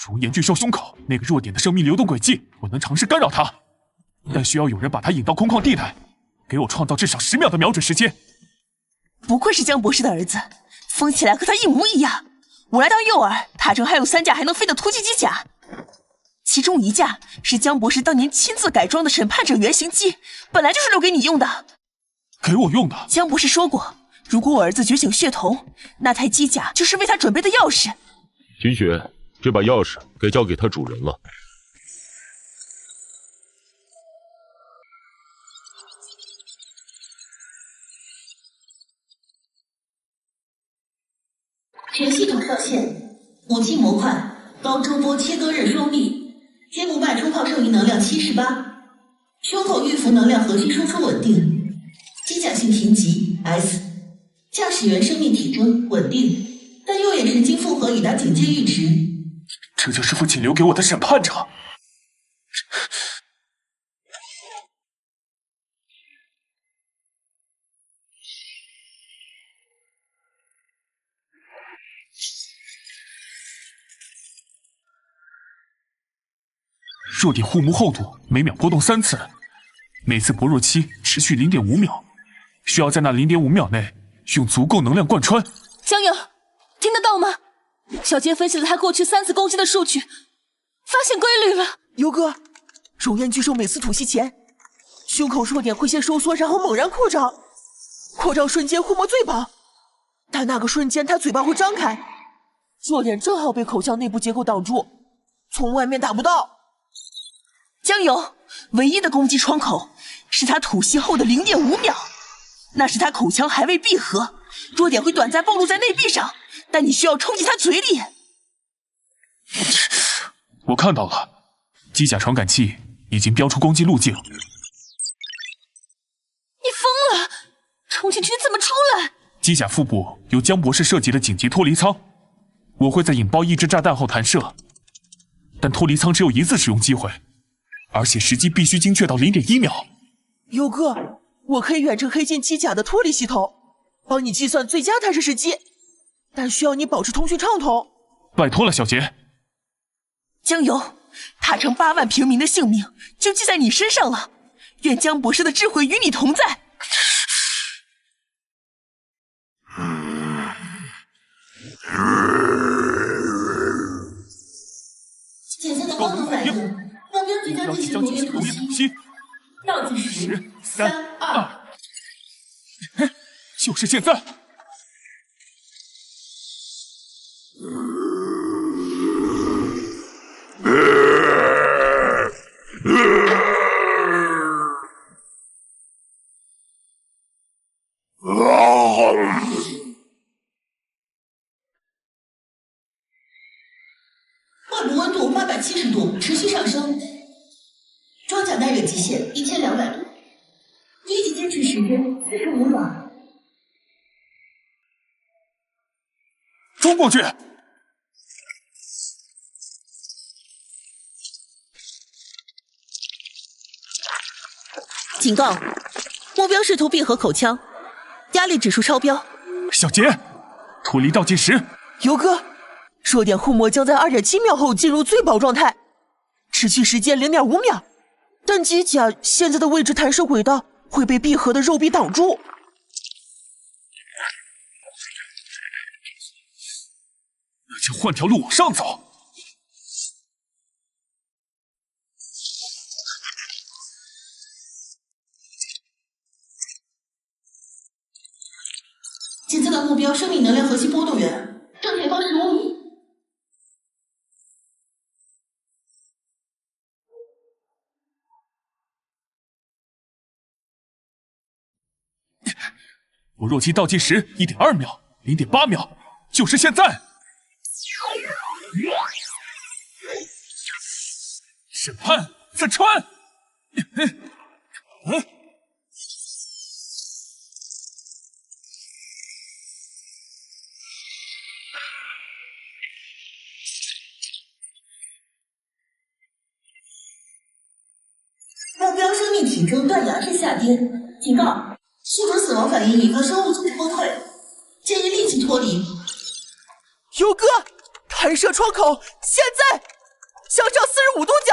熔岩巨兽胸口那个弱点的生命流动轨迹，我能尝试干扰它，但需要有人把它引到空旷地带，给我创造至少10秒的瞄准时间。不愧是江博士的儿子，疯起来和他一模一样。我来当诱饵，塔城还有3架还能飞的突击机甲，其中1架是江博士当年亲自改装的审判者原型机，本来就是留给你用的。给我用的？江博士说过，如果我儿子觉醒血瞳，那台机甲就是为他准备的钥匙。秦雪，这把钥匙该交给它主人了。全系统上线，武器模块高周波切割刃双臂，肩部脉冲炮剩余能量78，胸口预服能量核心输出稳定，机甲性评级 S， 驾驶员生命体征稳定，但右眼神经负荷已达警戒阈值。这就是父亲留给我的审判者。弱点护目厚度每秒波动3次，每次薄弱期持续0.5秒，需要在那0.5秒内用足够能量贯穿。江友，听得到吗？小杰分析了他过去3次攻击的数据，发现规律了。游哥，熔岩巨兽每次吐息前，胸口弱点会先收缩，然后猛然扩张，扩张瞬间护膜最薄，但那个瞬间他嘴巴会张开，弱点正好被口腔内部结构挡住，从外面打不到。江友，唯一的攻击窗口是他吐息后的0.5秒，那时他口腔还未闭合，弱点会短暂暴露在内壁上，但你需要冲击他嘴里。我看到了，机甲传感器已经标出攻击路径。你疯了！冲进去怎么出来？机甲腹部有江博士设计的紧急脱离舱，我会在引爆抑制炸弹后弹射，但脱离舱只有1次使用机会，而且时机必须精确到0.1秒。游哥，我可以远程黑进机甲的脱离系统，帮你计算最佳弹射时机，但需要你保持通讯畅通。拜托了，小杰。江游，塔城8万平民的性命就记在你身上了，愿江博士的智慧与你同在。检测到光能反应，目标即将进行熔岩吐息，倒计时3、2，就是现在！外部温度870度，持续上升。装甲耐热极限1200度，一级坚持时间45秒。冲过去！警告，目标试图闭合口腔，压力指数超标。小杰，脱离倒计时。游哥，弱点护膜将在2.7秒后进入最薄状态，持续时间0.5秒，但机甲现在的位置弹射轨道会被闭合的肉壁挡住。那就换条路往上走。检测到目标生命能量核心波动源，正前方15米。我弱期倒计时1.2秒，0.8秒，就是现在！审判刺穿。目标生命体征断崖式下跌，警告：宿主死亡反应引发生物组织崩溃，建议立即脱离。游哥，弹射窗口现在向上45度角，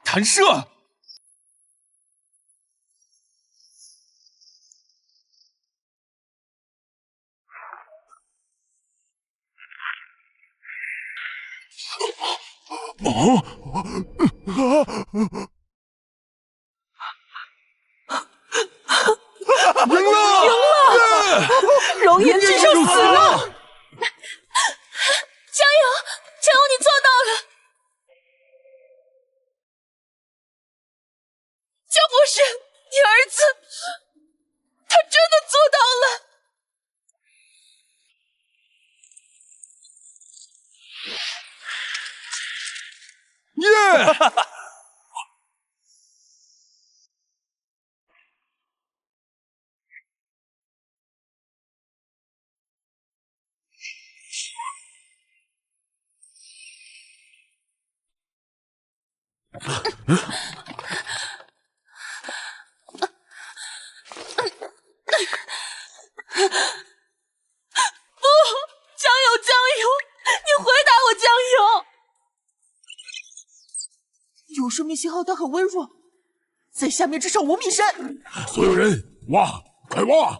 弹射！赢了！熔岩巨兽死了！加油，加油，你做到了！江博士，你儿子，他真的做到了！耶！不，江友，江友，你回答我，江友。有生命信号，但很微弱，在下面至少5米深。所有人挖，快挖！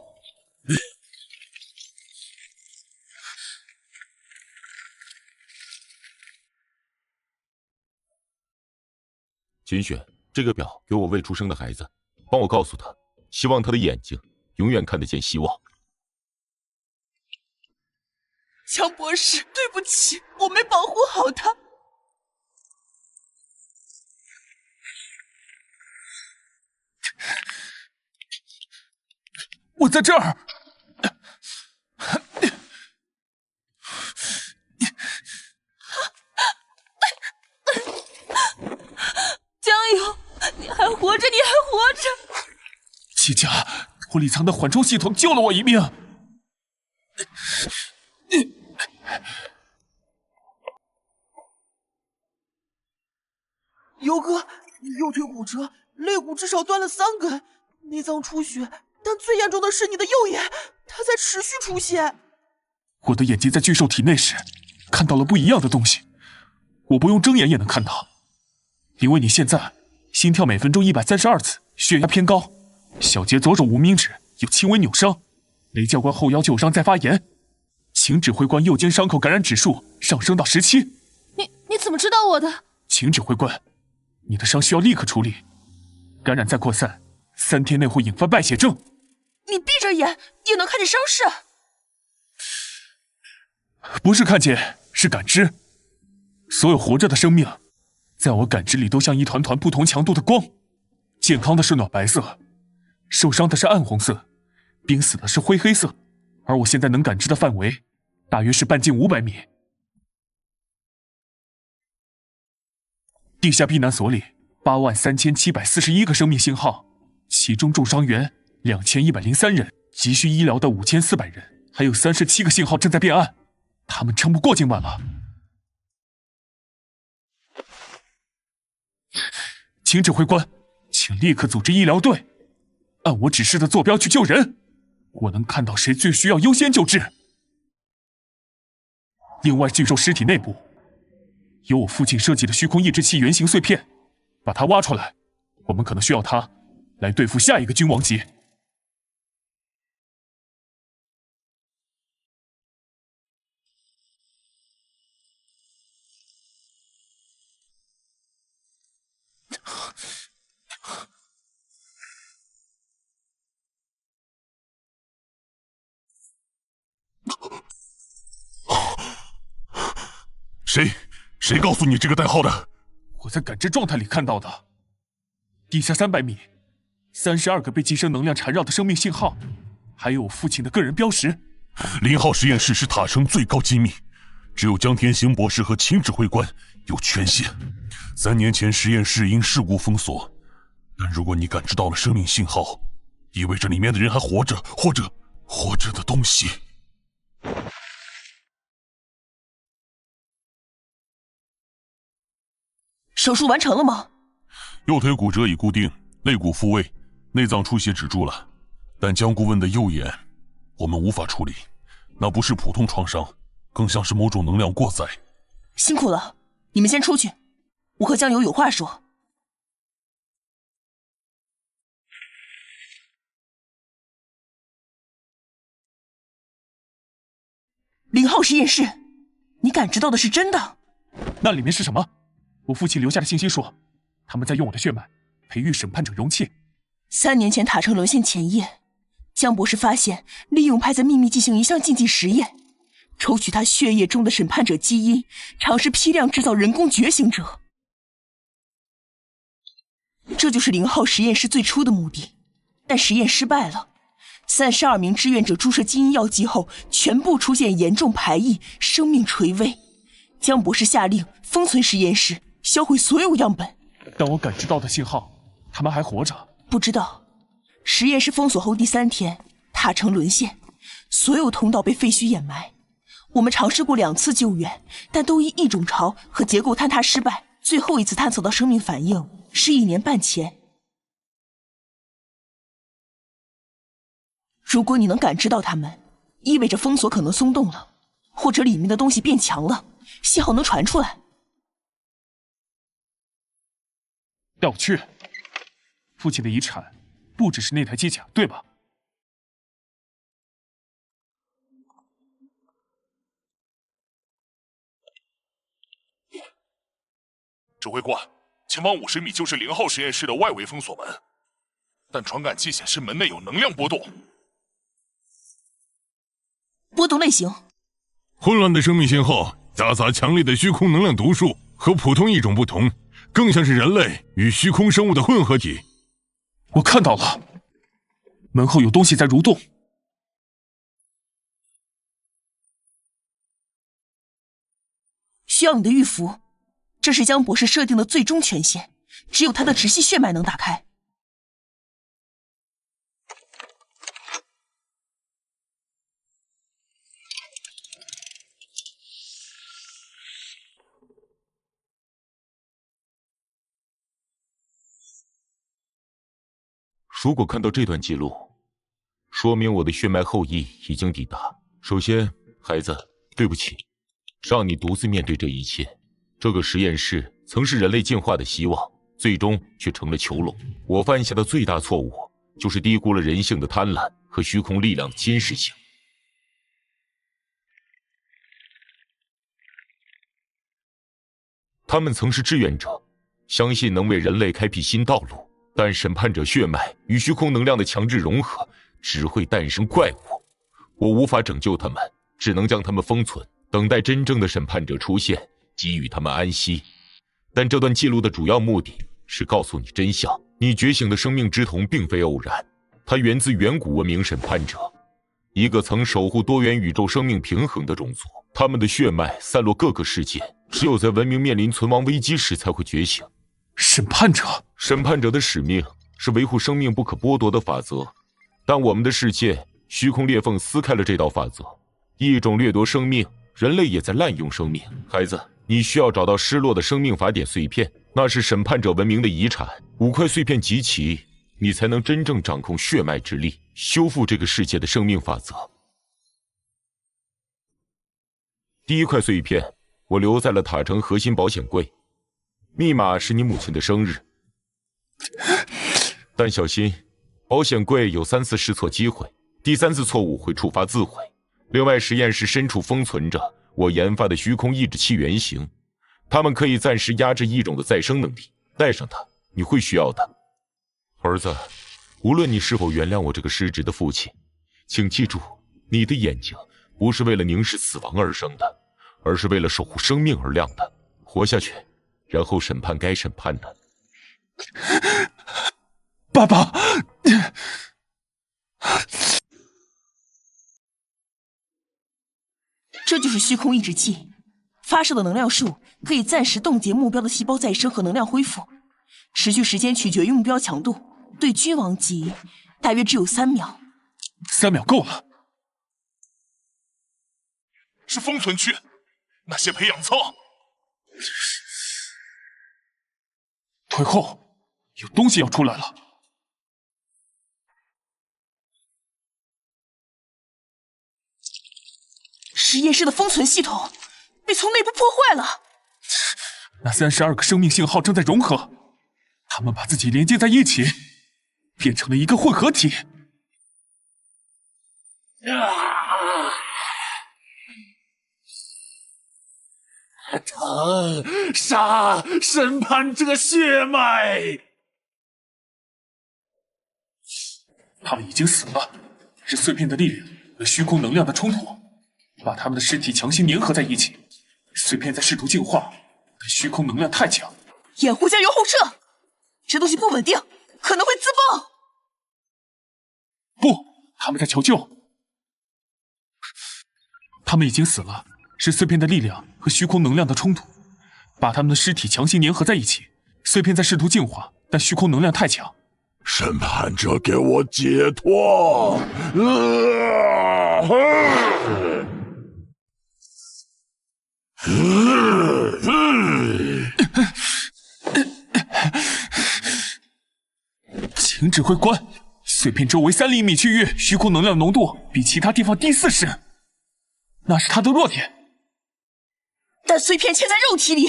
秦雪，这个表给我未出生的孩子，帮我告诉他，希望他的眼睛永远看得见希望。江博士，对不起，我没保护好他。我在这儿。江友，你还活着，你还活着！齐家托里藏的缓冲系统救了我一命。游哥，你右腿骨折，肋骨至少断了3根，内脏出血，但最严重的是你的右眼，它在持续出血。我的眼睛在巨兽体内时，看到了不一样的东西，我不用睁眼也能看到。因为你现在心跳每分钟132次，血压偏高，小节左手无名指有轻微扭伤，雷教官后腰旧伤在发炎，秦指挥官右肩伤口感染指数上升到17。你怎么知道我的？秦指挥官，你的伤需要立刻处理，感染再扩散，3天内会引发败血症。你闭着眼也能看见伤势？不是看见，是感知。所有活着的生命，在我感知里都像一团团不同强度的光，健康的是暖白色，受伤的是暗红色，濒死的是灰黑色，而我现在能感知的范围，大约是半径500米。地下避难所里83741个生命信号，其中重伤员2103人，急需医疗的5400人，还有37个信号正在变暗，他们撑不过今晚了。秦指挥官，请立刻组织医疗队，按我指示的坐标去救人。我能看到谁最需要优先救治。另外，巨兽尸体内部有我父亲设计的虚空抑制器原型碎片，把它挖出来，我们可能需要它来对付下一个君王级。谁告诉你这个代号的？我在感知状态里看到的。地下300米，32个被寄生能量缠绕的生命信号，还有我父亲的个人标识。0号实验室是塔城最高机密，只有江天行博士和秦指挥官有权限。3年前实验室因事故封锁，但如果你感知到了生命信号，意味着里面的人还活着，或者活着的东西。手术完成了吗？右腿骨折已固定，肋骨复位，内脏出血止住了，但江顾问的右眼我们无法处理，那不是普通创伤，更像是某种能量过载。辛苦了，你们先出去，我和江友有话说。0号实验室，你感知到的是真的？那里面是什么？我父亲留下的信息说，他们在用我的血脉培育审判者容器。3年前塔城沦陷前夜，江博士发现利用派在秘密进行一项禁忌实验，抽取他血液中的审判者基因，尝试批量制造人工觉醒者。这就是0号实验室最初的目的，但实验失败了。32名志愿者注射基因药剂后，全部出现严重排异，生命垂危。江博士下令封存实验室，销毁所有样本。但我感知到的信号，他们还活着。不知道。实验室封锁后第3天，塔城沦陷，所有通道被废墟掩埋。我们尝试过2次救援，但都因异种潮和结构坍塌失败。最后一次探测到生命反应是1年半前。如果你能感知到他们，意味着封锁可能松动了，或者里面的东西变强了，信号能传出来。带我去。父亲的遗产不只是那台机甲，对吧？指挥官，前方50米就是0号实验室的外围封锁门，但传感器显示门内有能量波动。波动类型：混乱的生命信号，夹杂强烈的虚空能量毒素，和普通异种不同，更像是人类与虚空生物的混合体。我看到了，门后有东西在蠕动。需要你的玉符，这是江博士设定的最终权限，只有他的直系血脉能打开。如果看到这段记录，说明我的血脉后裔已经抵达。首先，孩子，对不起，让你独自面对这一切。这个实验室曾是人类进化的希望，最终却成了囚笼。我犯下的最大错误，就是低估了人性的贪婪和虚空力量的侵蚀性。他们曾是志愿者，相信能为人类开辟新道路。但审判者血脉与虚空能量的强制融合，只会诞生怪物。我无法拯救他们，只能将他们封存，等待真正的审判者出现，给予他们安息。但这段记录的主要目的是告诉你真相：你觉醒的生命之瞳并非偶然，它源自远古文明审判者，一个曾守护多元宇宙生命平衡的种族。他们的血脉散落各个世界，只有在文明面临存亡危机时才会觉醒。审判者的使命是维护生命不可剥夺的法则，但我们的世界虚空裂缝撕开了这道法则，异种掠夺生命，人类也在滥用生命。孩子，你需要找到失落的生命法典碎片，那是审判者文明的遗产。5块碎片集齐，你才能真正掌控血脉之力，修复这个世界的生命法则。第1块碎片，我留在了塔城核心保险柜。密码是你母亲的生日，但小心，保险柜有3次试错机会，第3次错误会触发自毁。另外，实验室深处封存着我研发的虚空抑制器原型，它们可以暂时压制异种的再生能力。带上它，你会需要的。儿子，无论你是否原谅我这个失职的父亲，请记住，你的眼睛不是为了凝视死亡而生的，而是为了守护生命而亮的。活下去，然后审判该审判的。爸爸，这就是虚空抑制器，发射的能量数可以暂时冻结目标的细胞再生和能量恢复，持续时间取决于目标强度。对君王级大约只有3秒。3秒够了。是封存区，那些培养舱。退后，有东西要出来了。实验室的封存系统被从内部破坏了。那32个生命信号正在融合，他们把自己连接在一起，变成了一个混合体。疼！杀！审判这个血脉！他们已经死了，是碎片的力量和虚空能量的冲突，把他们的尸体强行粘合在一起。碎片在试图净化，但虚空能量太强。掩护加油后撤！这东西不稳定，可能会自爆。不，他们在求救。他们已经死了，是碎片的力量和虚空能量的冲突，把他们的尸体强行粘合在一起。碎片在试图净化，但虚空能量太强。审判者，给我解脱！请指挥官，碎片周围3厘米区域虚空能量浓度比其他地方低40%，那是它的弱点。但碎片嵌在肉体里，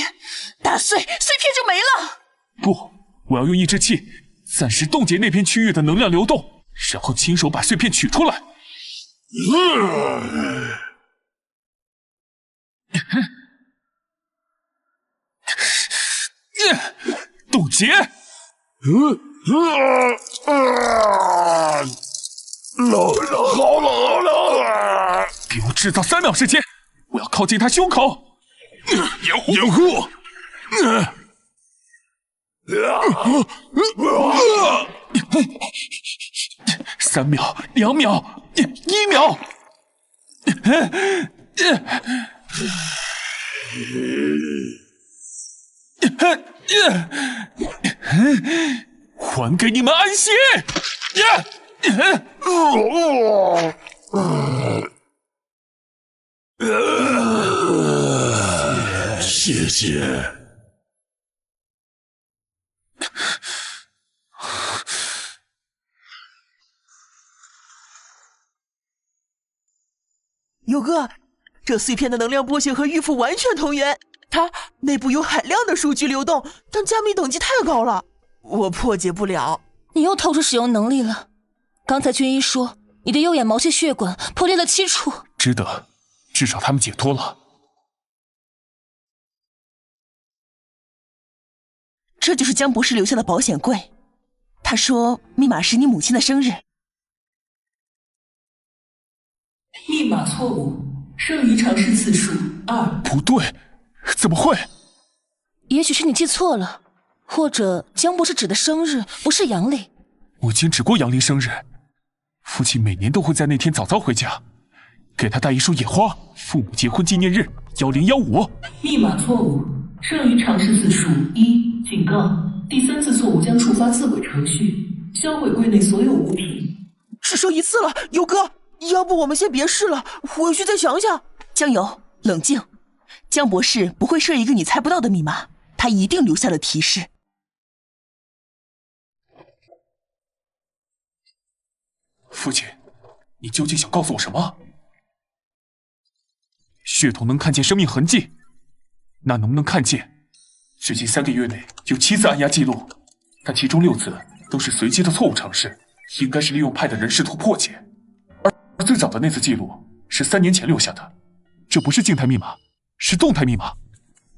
打碎片就没了。不，我要用抑制器暂时冻结那片区域的能量流动，然后亲手把碎片取出来。冻结！好冷！给我制造3秒时间，我要靠近他胸口。掩护！3秒、2秒、1秒。还给你们安息！谢谢。友哥，这碎片的能量波形和玉符完全同源，它内部有海量的数据流动，但加密等级太高了，我破解不了。你又透出使用能力了。刚才军医说你的右眼毛细血管破裂了7处，值得，至少他们解脱了。这就是江博士留下的保险柜，他说密码是你母亲的生日。密码错误，剩余尝试次数2。不对，怎么会？也许是你记错了，或者江博士指的生日不是阳历。母亲只过阳历生日，父亲每年都会在那天早早回家，给他带一束野花。父母结婚纪念日1015。密码错误，剩余尝试次数1。警告，第3次错误将触发自毁程序，销毁柜内所有物品。只剩1次了，友哥，要不我们先别试了，回去再想想。江油，冷静。江博士不会设一个你猜不到的密码，他一定留下了提示。父亲，你究竟想告诉我什么？血统能看见生命痕迹，那能不能看见最近3个月内有7次按压记录，但其中6次都是随机的错误尝试，应该是利用派的人试图破解。而最早的那次记录是3年前留下的，这不是静态密码，是动态密码，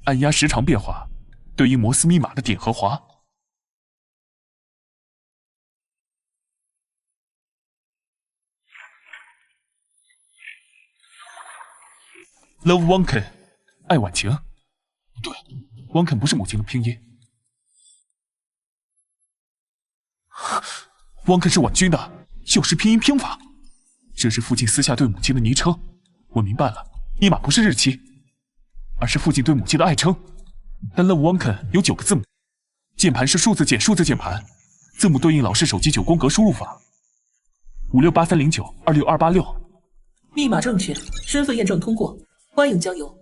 按压时长变化对应摩斯密码的点和滑。Love Wanken， 爱婉晴。对，Wanken不是母亲的拼音。Wanken是婉君的，又是拼音拼法。这是父亲私下对母亲的昵称。我明白了，密码不是日期，而是父亲对母亲的爱称。但 Love Wonken 有9个字母，键盘是数字减数字键盘，字母对应老式手机9宫格输入法，568309262286。密码正确，身份验证通过，欢迎江游。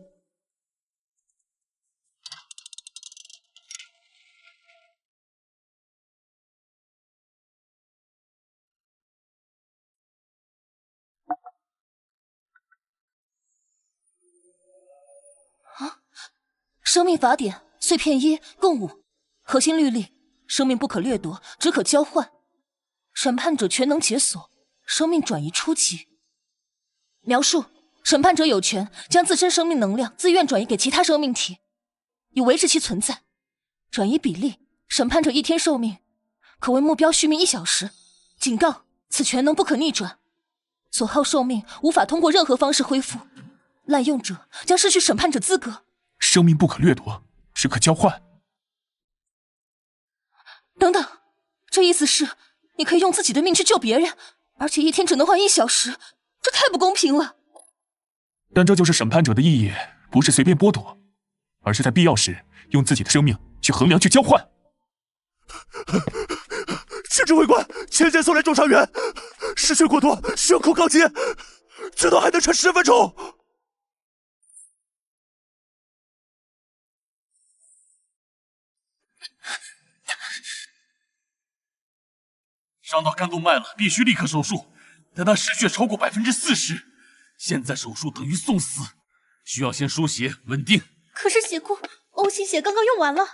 生命法典碎片1共5，核心律例：生命不可掠夺，只可交换。审判者全能解锁，生命转移初级。描述：审判者有权将自身生命能量自愿转移给其他生命体，以维持其存在。转移比例：审判者1天寿命，可为目标续命1小时。警告：此权能不可逆转，所耗寿命无法通过任何方式恢复，滥用者将失去审判者资格。生命不可掠夺，只可交换。等等，这意思是你可以用自己的命去救别人，而且1天只能换1小时，这太不公平了。但这就是审判者的意义，不是随便剥夺，而是在必要时用自己的生命去衡量、去交换。请指挥官，前线送来重伤员，失血过多，伤口告急，最多还能撑10分钟。伤到肝动脉了，必须立刻手术。但他失血超过40%，现在手术等于送死，需要先输血稳定。可是血库 O 型血刚刚用完了，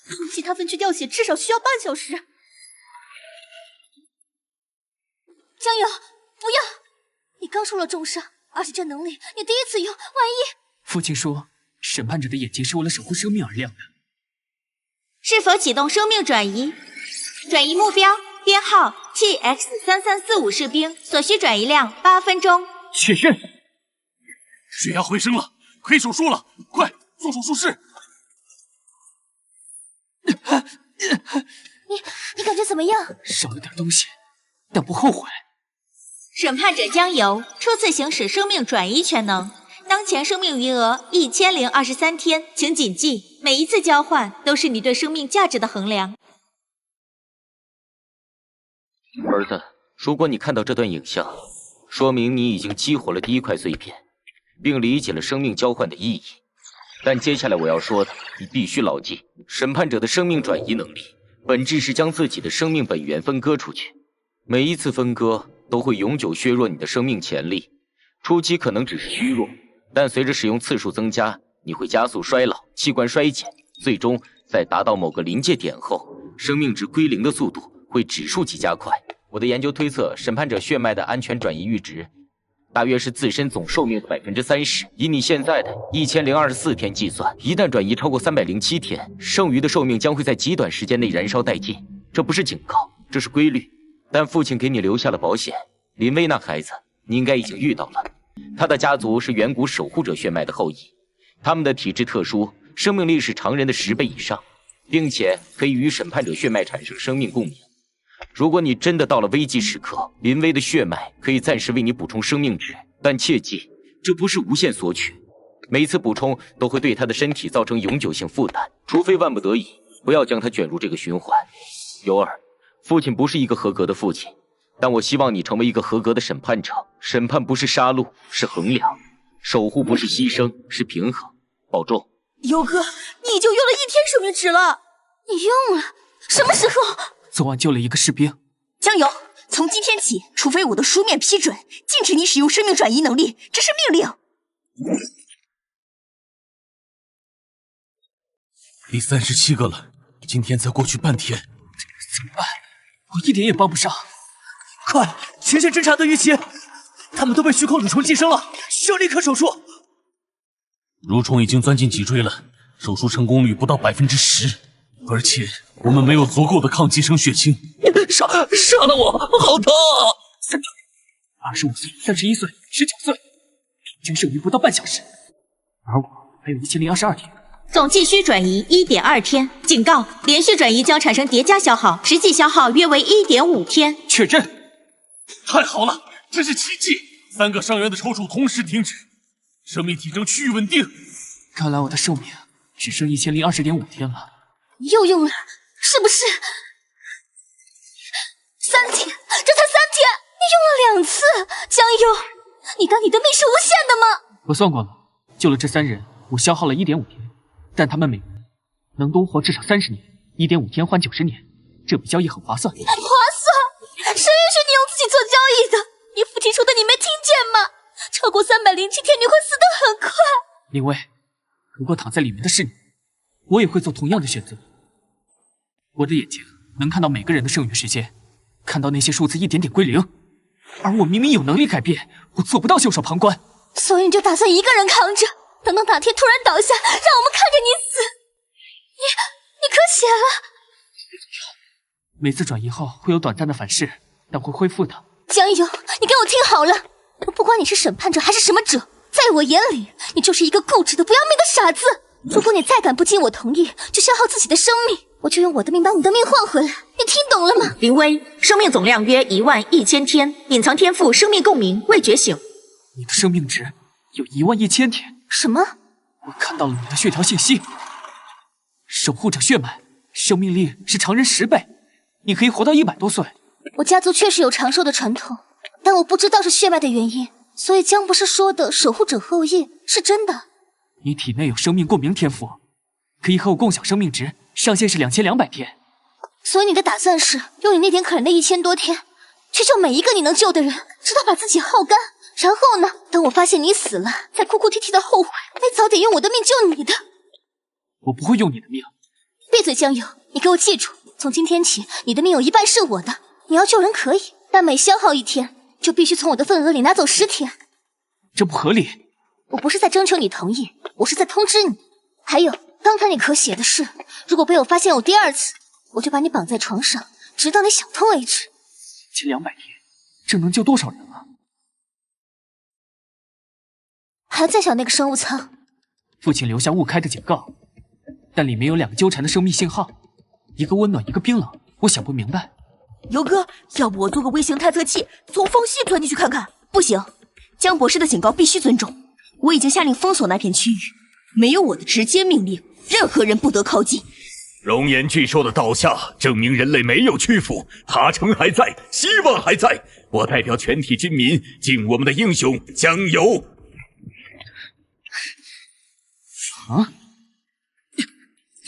从其他分区调血至少需要半小时。江友，不要！你刚受了重伤，而且这能力你第一次用，万一……父亲说，审判者的眼睛是为了守护生命而亮的。是否启动生命转移？转移目标编号 TX3345士兵，所需转移量8分钟。确认。血压回升了，可以手术了，快做手术室。你感觉怎么样？少了点东西，但不后悔。审判者江游初次行使生命转移权能，当前生命余额1023天，请谨记，每一次交换都是你对生命价值的衡量。儿子，如果你看到这段影像，说明你已经激活了第1块碎片，并理解了生命交换的意义。但接下来我要说的，你必须牢记：审判者的生命转移能力，本质是将自己的生命本源分割出去。每一次分割都会永久削弱你的生命潜力，初期可能只是虚弱，但随着使用次数增加，你会加速衰老、器官衰减，最终在达到某个临界点后，生命值归零的速度会指数级加快。我的研究推测，审判者血脉的安全转移阈值大约是自身总寿命的30%。以你现在的1024天计算，一旦转移超过307天，剩余的寿命将会在极短时间内燃烧殆尽。这不是警告，这是规律。但父亲给你留下了保险，林薇那孩子，你应该已经遇到了。他的家族是远古守护者血脉的后裔，他们的体质特殊，生命力是常人的10倍以上，并且可以与审判者血脉产生生命共鸣。如果你真的到了危机时刻，林薇的血脉可以暂时为你补充生命值，但切记，这不是无限索取，每次补充都会对他的身体造成永久性负担，除非万不得已，不要将他卷入这个循环。尤儿，父亲不是一个合格的父亲，但我希望你成为一个合格的审判者。审判不是杀戮，是衡量；守护不是牺牲，是平衡。保重。优哥，你已经用了1天生命值了。你用了？什么时候？昨晚救了一个士兵。江游，从今天起，除非我的书面批准，禁止你使用生命转移能力，这是命令。第37个了，今天才过去半天，怎么办？我一点也帮不上。快，前线侦察队遇袭，他们都被虚空蠕虫寄生了，需要立刻手术。蠕虫已经钻进脊椎了，手术成功率不到10%，而且我们没有足够的抗寄生血清。杀了我，好疼啊！25岁、31岁、19岁，平均寿命不到半小时，而我还有1022天。总计需转移1.2天。警告：连续转移将产生叠加消耗，实际消耗约为1.5天。确认。太好了，这是奇迹！3个伤员的抽搐同时停止，生命体征趋于稳定。看来我的寿命只剩1020.5天了。你又用了，是不是？3天，这才3天，你用了2次，江幽，你当你的命是无限的吗？我算过了，救了这3人，我消耗了1.5天，但他们每人能多活至少30年，1.5天换90年，这笔交易很划算。划算？谁允许你用自己做交易的？你父亲说的你没听见吗？超过307天，你会死得很快。林薇，如果躺在里面的是你，我也会做同样的选择。我的眼睛能看到每个人的剩余时间，看到那些数字一点点归零，而我明明有能力改变，我做不到袖手旁观。所以你就打算一个人扛着，等到哪天突然倒下，让我们看着你死。你咳血了。每次转移后会有短暂的反噬，但会恢复的。江幽，你给我听好了，我不管你是审判者还是什么者，在我眼里，你就是一个固执的不要命的傻子。如果你再敢不经我同意就消耗自己的生命，我就用我的命把你的命换回来，你听懂了吗？林薇，生命总量约11000天，隐藏天赋生命共鸣未觉醒。你的生命值有11000天。什么？我看到了你的血条信息，守护者血脉，生命力是常人10倍，你可以活到100多岁。我家族确实有长寿的传统，但我不知道是血脉的原因，所以江博士说的守护者后裔是真的。你体内有生命共鸣天赋，可以和我共享生命值，上限是2200天。所以你的打算是用你那点可怜的1000多天，去救每一个你能救的人，直到把自己耗干。然后呢，等我发现你死了，再哭哭啼啼的后悔，没早点用我的命救你的。我不会用你的命。闭嘴，江幽，你给我记住，从今天起，你的命有1半是我的。你要救人可以，但每消耗1天，就必须从我的份额里拿走10天。这不合理。我不是在征求你同意，我是在通知你。还有，刚才你咳血的事，如果被我发现有第2次，我就把你绑在床上，直到你想通为止。1200天，这能救多少人啊？还要再想那个生物舱。父亲留下误开的警告，但里面有2个纠缠的生命信号，一个温暖，一个冰冷。我想不明白。游哥，要不我做个微型探测器，从缝隙钻进去看看？不行，江博士的警告必须尊重。我已经下令封锁那片区域，没有我的直接命令，任何人不得靠近。熔岩巨兽的倒下，证明人类没有屈服，塔城还在，希望还在。我代表全体军民，敬我们的英雄江游。啊？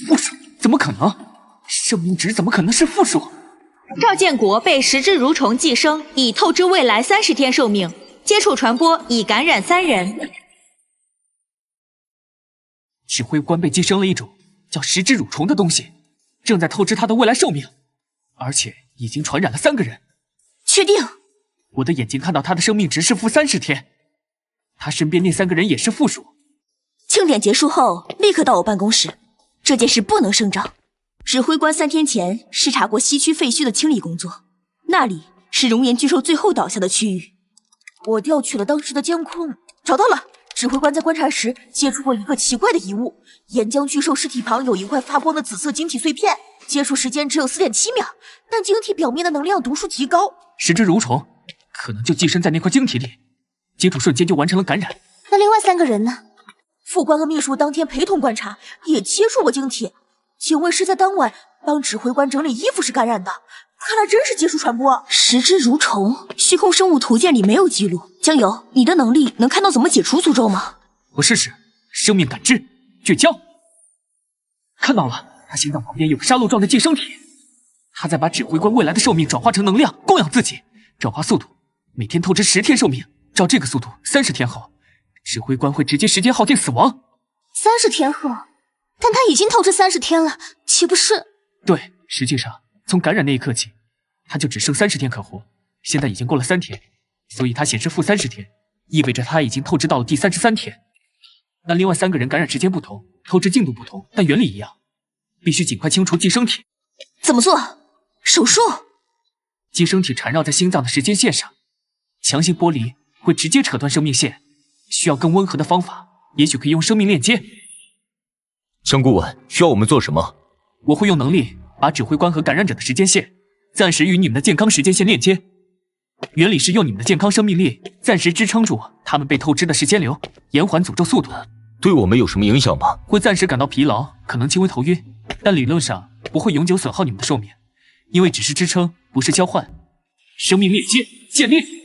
负数？怎么可能？生命值怎么可能是负数？赵建国被食之蠕虫寄生，已透支未来30天寿命，接触传播已感染3人。指挥官被寄生了一种叫食之蠕虫的东西，正在透支他的未来寿命，而且已经传染了3个人。确定？我的眼睛看到他的生命值是负30天，他身边那3个人也是负数。庆典结束后，立刻到我办公室。这件事不能声张。指挥官3天前视察过西区废墟的清理工作，那里是熔岩巨兽最后倒下的区域。我调取了当时的监控，找到了。指挥官在观察时接触过一个奇怪的遗物，岩浆巨兽尸体旁有一块发光的紫色晶体碎片，接触时间只有4.7秒，但晶体表面的能量读数极高。食之蠕虫可能就寄生在那块晶体里，接触瞬间就完成了感染。那另外3个人呢？副官和秘书当天陪同观察，也接触过晶体。警卫是在当晚帮指挥官整理衣服时感染的，看来真是接触传播。食之蠕虫，虚空生物图鉴里没有记录。江游，你的能力能看到怎么解除诅咒吗？我试试。生命感知，倔强。看到了，他心脏旁边有个沙漏状的寄生体，他在把指挥官未来的寿命转化成能量，供养自己。转化速度，每天透支10天寿命。照这个速度，30天后，指挥官会直接时间耗尽死亡。30天后？但他已经透支30天了，岂不是？对，实际上从感染那一刻起，他就只剩30天可活。现在已经过了3天，所以他显示负30天，意味着他已经透支到了第33天。那另外3个人感染时间不同，透支进度不同，但原理一样，必须尽快清除寄生体。怎么做？手术？寄生体缠绕在心脏的时间线上，强行剥离会直接扯断生命线，需要更温和的方法，也许可以用生命链接。江顾问，需要我们做什么？我会用能力把指挥官和感染者的时间线暂时与你们的健康时间线链接。原理是用你们的健康生命力暂时支撑住他们被透支的时间流，延缓诅咒速度。对我们有什么影响吗？会暂时感到疲劳，可能轻微头晕，但理论上不会永久损耗你们的寿命，因为只是支撑，不是交换。生命链接建立。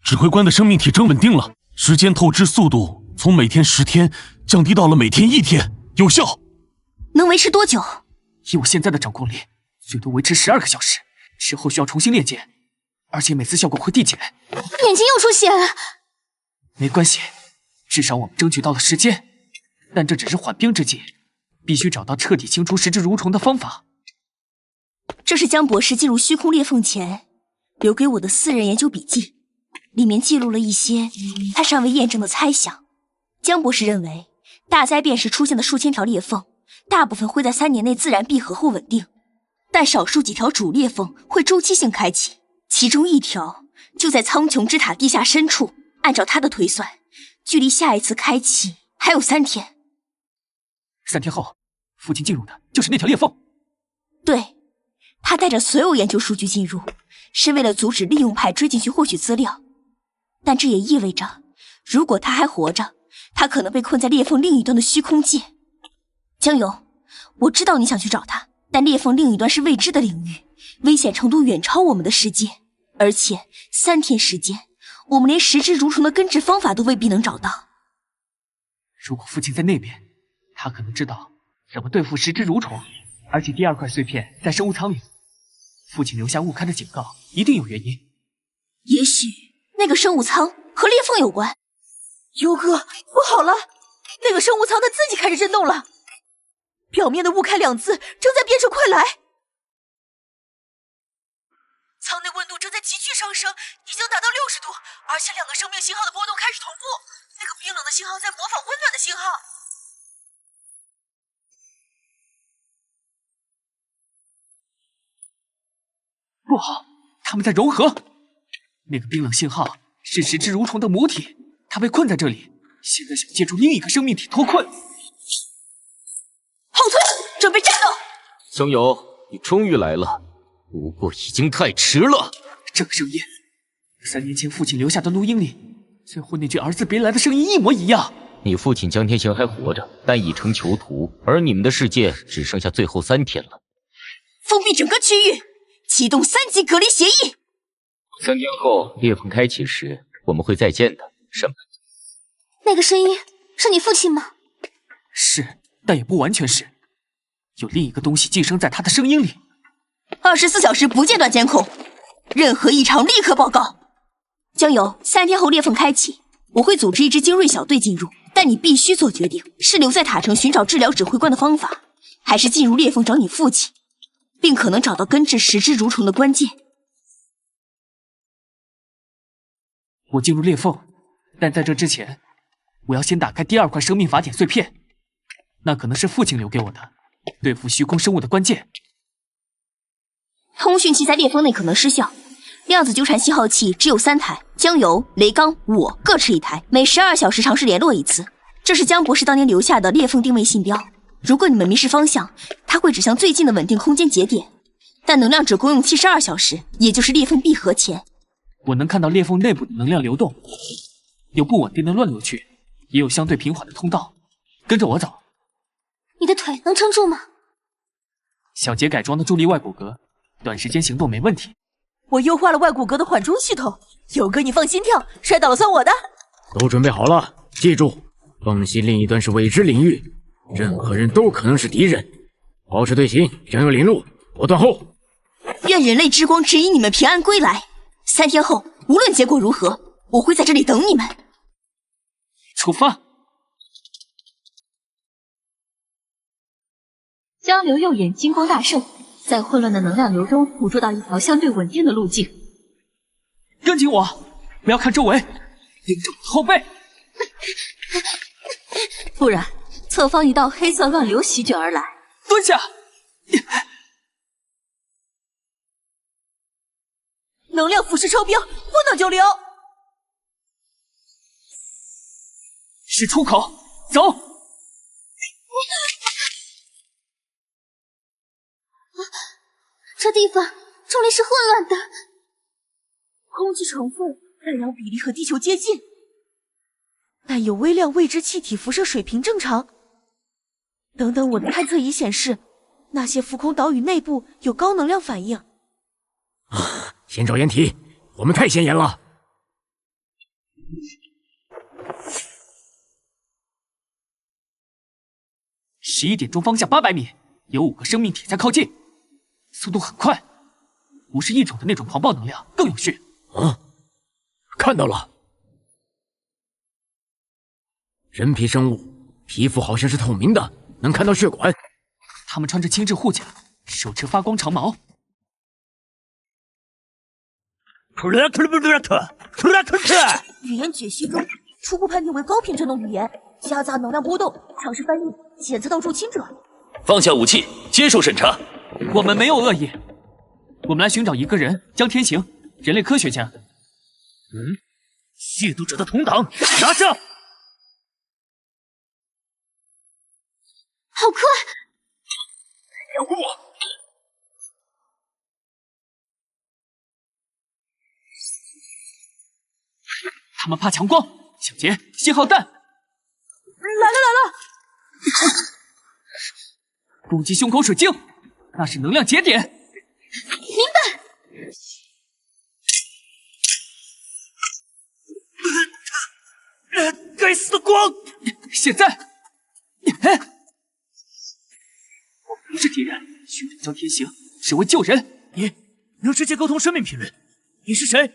指挥官的生命体征稳定了，时间透支速度从每天10天降低到了每天1天，有效。能维持多久？以我现在的掌控力，最多维持12个小时，之后需要重新炼接，而且每次效果会递减。眼睛又出血了。没关系，至少我们争取到了时间，但这只是缓兵之计，必须找到彻底清除食之蠕虫的方法。这是江博士进入虚空裂缝前留给我的私人研究笔记，里面记录了一些他尚未验证的猜想。江博士认为，大灾变时出现的数千条裂缝，大部分会在3年内自然闭合后稳定，但少数几条主裂缝会周期性开启，其中一条就在苍穹之塔地下深处。按照他的推算，距离下一次开启还有3天。3天后，父亲进入的就是那条裂缝。对，他带着所有研究数据进入，是为了阻止利用派追进去获取资料。但这也意味着，如果他还活着，他可能被困在裂缝另一端的虚空界。江游，我知道你想去找他，但裂缝另一端是未知的领域，危险程度远超我们的世界，而且3天时间，我们连食之蠕虫的根治方法都未必能找到。如果父亲在那边，他可能知道怎么对付食之蠕虫，而且第2块碎片在生物舱里。父亲留下误开的警告，一定有原因。也许那个生物舱和裂缝有关。优哥，不好了，那个生物舱它自己开始震动了，表面的误开2字正在变成快来。舱内温度正在急剧上升，已经达到60度，而且2个生命信号的波动开始同步。那个冰冷的信号在模仿温暖的信号。不好，他们在融合。那个冰冷信号是食之蠕虫的母体，它被困在这里，现在想借助另一个生命体脱困。后退，准备战斗。江友，你终于来了，不过已经太迟了。这个声音，3年前父亲留下的录音里，最后那句儿子别来的声音一模一样。你父亲江天行还活着，但已成囚徒，而你们的世界只剩下最后3天了。封闭整个区域，启动3级隔离协议。3天后裂缝开启时，我们会再见的，审判。那个声音是你父亲吗？是，但也不完全是，有另一个东西寄生在他的声音里。24小时不间断监控，任何异常立刻报告。江游，3天后裂缝开启，我会组织一支精锐小队进入，但你必须做决定，是留在塔城寻找治疗指挥官的方法，还是进入裂缝找你父亲，并可能找到根治食之蠕虫的关键。我进入裂缝，但在这之前，我要先打开第2块生命法典碎片，那可能是父亲留给我的，对付虚空生物的关键。通讯器在裂缝内可能失效，量子纠缠信号器只有3台，江游、雷刚、我各持1台，每12小时尝试联络1次。这是江博士当年留下的裂缝定位信标，如果你们迷失方向，它会指向最近的稳定空间节点，但能量只够用72小时，也就是裂缝闭合前。我能看到裂缝内部的能量流动，有不稳定的乱流区，也有相对平缓的通道。跟着我走。你的腿能撑住吗？小杰改装的助力外骨骼，短时间行动没问题。我优化了外骨骼的缓冲系统，友哥你放心跳，摔倒了算我的。都准备好了，记住，缝隙另一端是未知领域，任何人都可能是敌人。保持队形，向右领路，我断后。愿人类之光指引你们平安归来。3天后，无论结果如何，我会在这里等你们。出发。江流右眼金光大盛，在混乱的能量流中捕捉到一条相对稳定的路径。跟紧我，不要看周围，盯着我后背。不然，侧方一道黑色乱流席卷而来。蹲下。能量腐蚀超标，不能久留。是出口，走。这地方重力是混乱的，空气成分、太阳比例和地球接近。但有微量未知气体辐射水平正常。等等，我的探测仪显示，那些浮空岛屿内部有高能量反应。先找掩体，我们太显眼了。11点钟方向800米，有5个生命体在靠近，速度很快，不是异种的那种狂暴能量，更有序。看到了，人皮生物，皮肤好像是透明的，能看到血管。他们穿着轻质护甲，手持发光长矛。语言解析中，初步判定为高频振动语言，夹杂能量波动，尝试翻译，检测到入侵者。放下武器，接受审查。我们没有恶意，我们来寻找一个人，江天行，人类科学家。亵渎者的同党，拿下！好快！咬过我！他们怕强光，小杰，信号弹！来了！攻击胸口水晶，那是能量节点。明白。该死的光！现在，我不是敌人，寻找江天行是为救人。你能直接沟通生命频率？你是谁？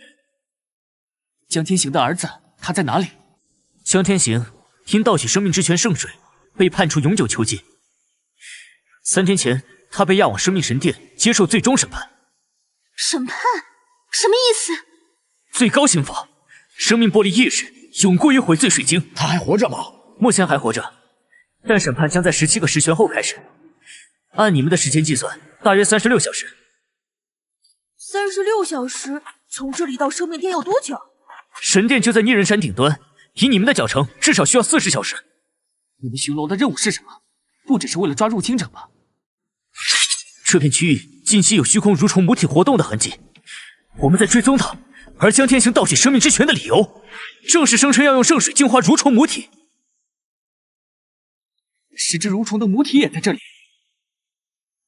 江天行的儿子，他在哪里？江天行因盗取生命之泉圣水，被判处永久囚禁。3天前，他被押往生命神殿接受最终审判。审判？什么意思？最高刑罚，生命剥离意识，永过于毁罪水晶。他还活着吗？目前还活着，但审判将在17个时辰后开始。按你们的时间计算，大约36小时。36小时？从这里到生命殿要多久？神殿就在逆人山顶端，以你们的脚程，至少需要40小时。你们巡逻的任务是什么？不只是为了抓入侵者吧？这片区域近期有虚空蠕虫母体活动的痕迹，我们在追踪它。而江天行盗取生命之泉的理由，正是声称要用圣水净化蠕虫母体。十只蠕虫的母体也在这里。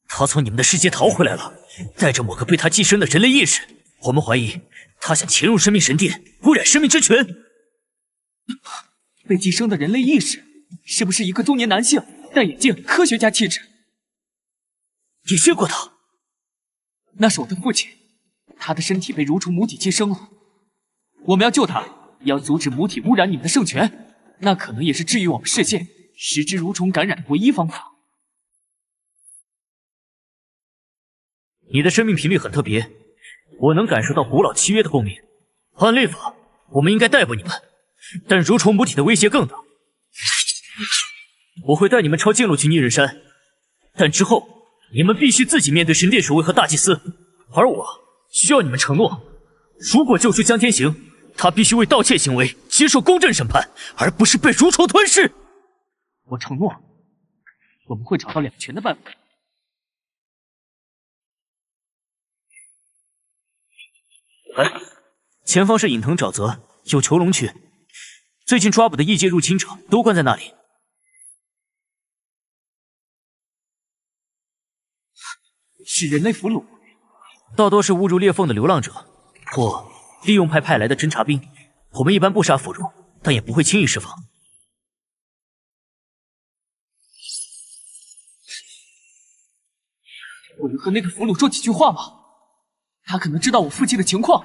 他从你们的世界逃回来了，带着某个被他寄生的人类意识。我们怀疑他想潜入生命神殿，污染生命之泉。被寄生的人类意识，是不是一个中年男性，戴眼镜，科学家气质？你见过他？那是我的父亲，他的身体被蠕虫母体寄生了。我们要救他，也要阻止母体污染你们的圣泉，那可能也是治愈我们世界10只蠕虫感染的唯一方法。你的生命频率很特别，我能感受到古老契约的共鸣。按律法，我们应该逮捕你们，但蠕虫母体的威胁更大。我会带你们抄近路去逆人山，但之后你们必须自己面对神殿守卫和大祭司，而我需要你们承诺，如果救出江天行，他必须为盗窃行为接受公正审判，而不是被蠕虫吞噬。我承诺，我们会找到两全的办法。前方是隐藤沼泽，有囚笼区，最近抓捕的异界入侵者都关在那里。是人类俘虏，大多是误入裂缝的流浪者，或利用派来的侦察兵。我们一般不杀俘虏，但也不会轻易释放。我能和那个俘虏说几句话吗？他可能知道我父亲的情况。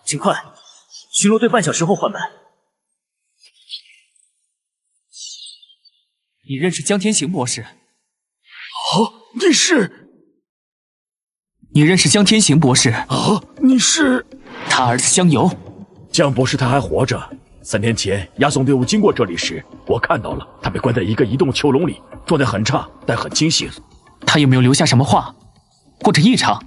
尽快，巡逻队半小时后换班。你认识江天行博士？你认识江天行博士？你是？他儿子江游。江博士他还活着。3天前押送队伍经过这里时，我看到了他被关在一个移动囚笼里，状态很差，但很清醒。他有没有留下什么话或者异常？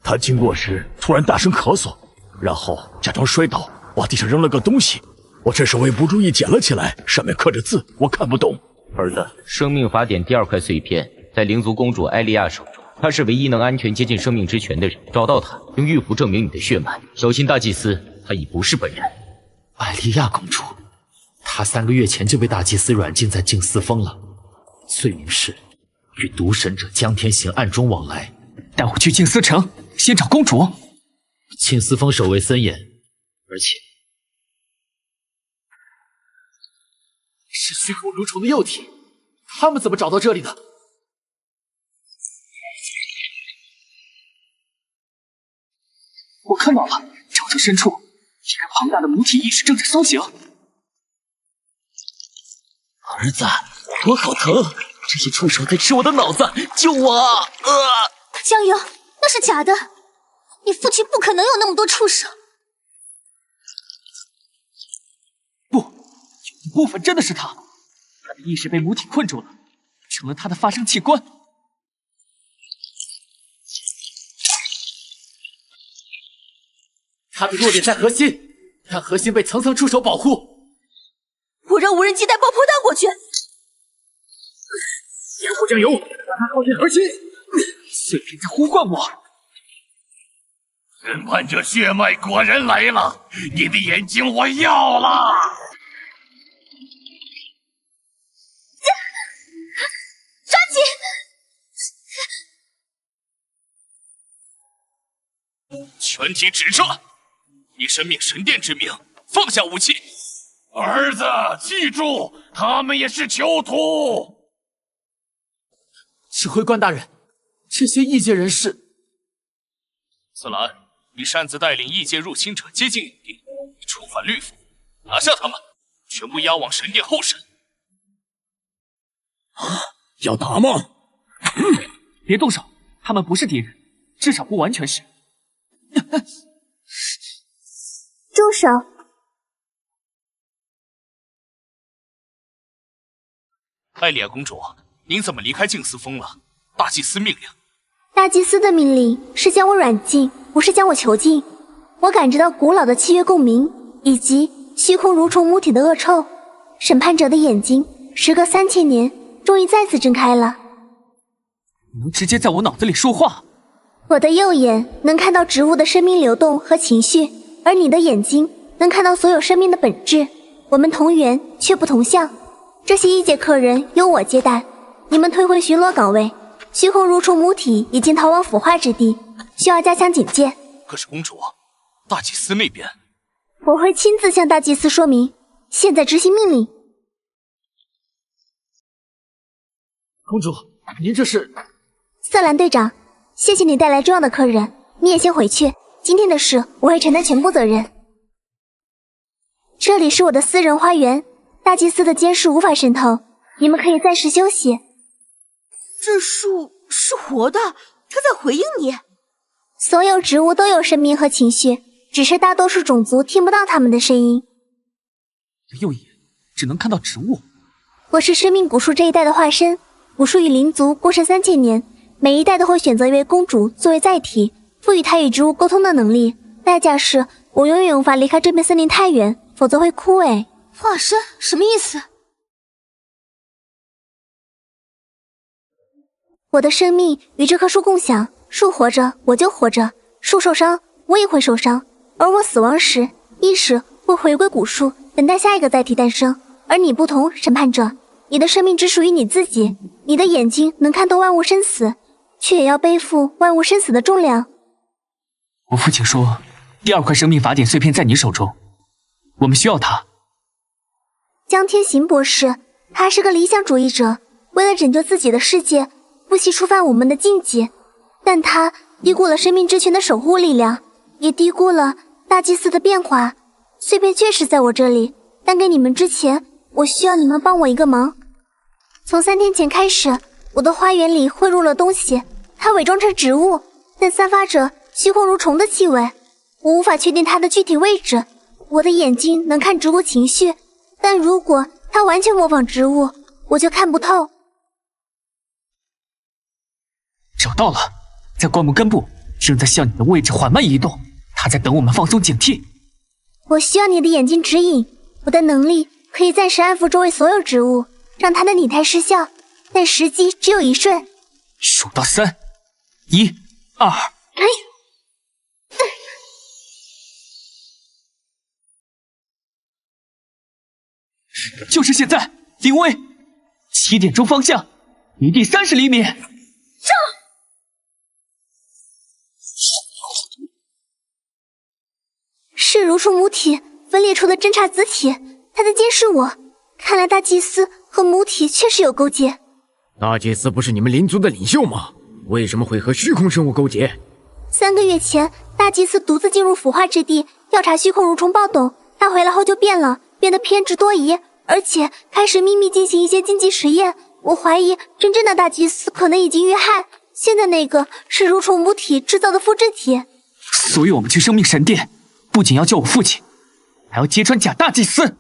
他经过时突然大声咳嗽，然后假装摔倒，往地上扔了个东西。我这时候也不注意捡了起来，上面刻着字，我看不懂。儿子，生命法典第2块碎片在灵族公主艾莉亚手中，她是唯一能安全接近生命之泉的人。找到她，用玉符证明你的血脉。小心大祭司，他已不是本人。艾莉亚公主，他3个月前就被大祭司软禁在静思峰了，罪名是与毒神者江天行暗中往来。带我去静思城，先找公主。静思峰守卫森严，而且是虚空蠕虫的幼体，他们怎么找到这里的？我看到了，沼泽深处，一个庞大的母体意识正在苏醒。儿子，我好疼！这些触手在吃我的脑子，救我！江游，那是假的，你父亲不可能有那么多触手。不，有一部分真的是他，他的意识被母体困住了，成了他的发声器官。他的弱点在核心，让核心被层层触手保护。我让无人机带爆破弹过去。掩护江游，让他靠近核心。碎片在呼唤我。审判者血脉果然来了，你的眼睛我要了。抓紧！全体止撤！以生命神殿之名，放下武器。儿子，记住，他们也是囚徒。指挥官大人，这些异界人士……斯兰，你擅自带领异界入侵者接近营地，你触犯律法，拿下他们，全部押往神殿候审。要打吗？别动手，他们不是敌人，至少不完全是。住手！艾莉亚公主，您怎么离开静思峰了？大祭司命令。大祭司的命令是将我软禁，不是将我囚禁。我感知到古老的契约共鸣，以及虚空蠕虫母体的恶臭。审判者的眼睛，时隔3000年，终于再次睁开了。你能直接在我脑子里说话？我的右眼能看到植物的生命流动和情绪，而你的眼睛能看到所有生命的本质。我们同源却不同向。这些异界客人由我接待，你们退回巡逻岗位。虚空蠕虫母体已经逃往腐化之地，需要加强警戒。可是公主，大祭司那边……我会亲自向大祭司说明。现在执行命令。公主，您这是……瑟兰队长，谢谢你带来重要的客人，你也先回去。今天的事我会承担全部责任。这里是我的私人花园，大祭司的监视无法渗透，你们可以暂时休息。这树是活的，它在回应你。所有植物都有生命和情绪，只是大多数种族听不到它们的声音。右眼只能看到植物。我是生命古树这一代的化身，古树与灵族共生3000年，每一代都会选择一位公主作为载体，赋予她与植物沟通的能力。代价是我永远无法离开这片森林太远，否则会枯萎。化身什么意思？我的生命与这棵树共享，树活着我就活着，树受伤我也会受伤，而我死亡时，意识会回归古树，等待下一个载体诞生。而你不同，审判者，你的生命只属于你自己，你的眼睛能看透万物生死，却也要背负万物生死的重量。我父亲说，第2块生命法典碎片在你手中，我们需要它。江天行博士，他是个理想主义者，为了拯救自己的世界，不惜触犯我们的禁忌，但他低估了生命之泉的守护力量，也低估了大祭司的变化。碎片确实在我这里，但给你们之前，我需要你们帮我一个忙。从3天前开始，我的花园里汇入了东西，它伪装成植物，但散发着虚空蠕虫的气味，我无法确定它的具体位置。我的眼睛能看植物情绪，但如果它完全模仿植物，我就看不透。找到了，在灌木根部，正在向你的位置缓慢移动，它在等我们放松警惕。我需要你的眼睛指引，我的能力可以暂时安抚周围所有植物，让它的拟态失效，但时机只有1瞬。数到3，1、2。就是现在，临危！7点钟方向，离地30厘米。上！是蠕虫母体分裂出的侦察子体，它在监视我。看来大祭司和母体确实有勾结。大祭司不是你们灵族的领袖吗？为什么会和虚空生物勾结？3个月前，大祭司独自进入腐化之地，调查虚空蠕虫暴动。他回来后就变了，变得偏执多疑，而且开始秘密进行一些禁忌实验。我怀疑真正的大祭司可能已经遇害，现在那个是蠕虫母体制造的复制体。所以我们去生命神殿，不仅要救我父亲，还要揭穿假大祭司。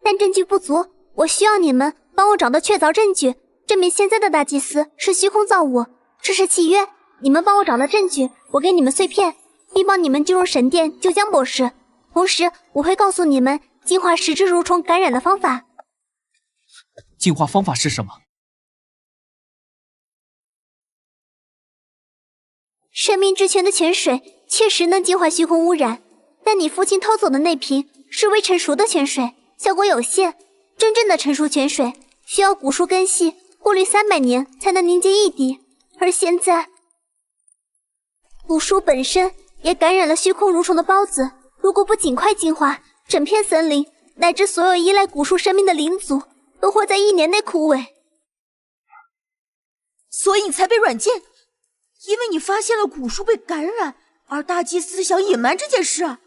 但证据不足，我需要你们帮我找到确凿证据，证明现在的大祭司是虚空造物。这是契约，你们帮我找到证据，我给你们碎片，并帮你们进入神殿救江博士。同时，我会告诉你们净化10只蠕虫感染的方法。净化方法是什么？生命之泉的泉水确实能净化虚空污染，但你父亲偷走的那瓶是未成熟的泉水，效果有限。真正的成熟泉水需要古树根系过滤300年才能凝结一滴，而现在古树本身也感染了虚空蠕虫的孢子。如果不尽快净化，整片森林乃至所有依赖古树生命的灵族都会在1年内枯萎。所以你才被软禁，因为你发现了古树被感染，而大祭司想隐瞒这件事。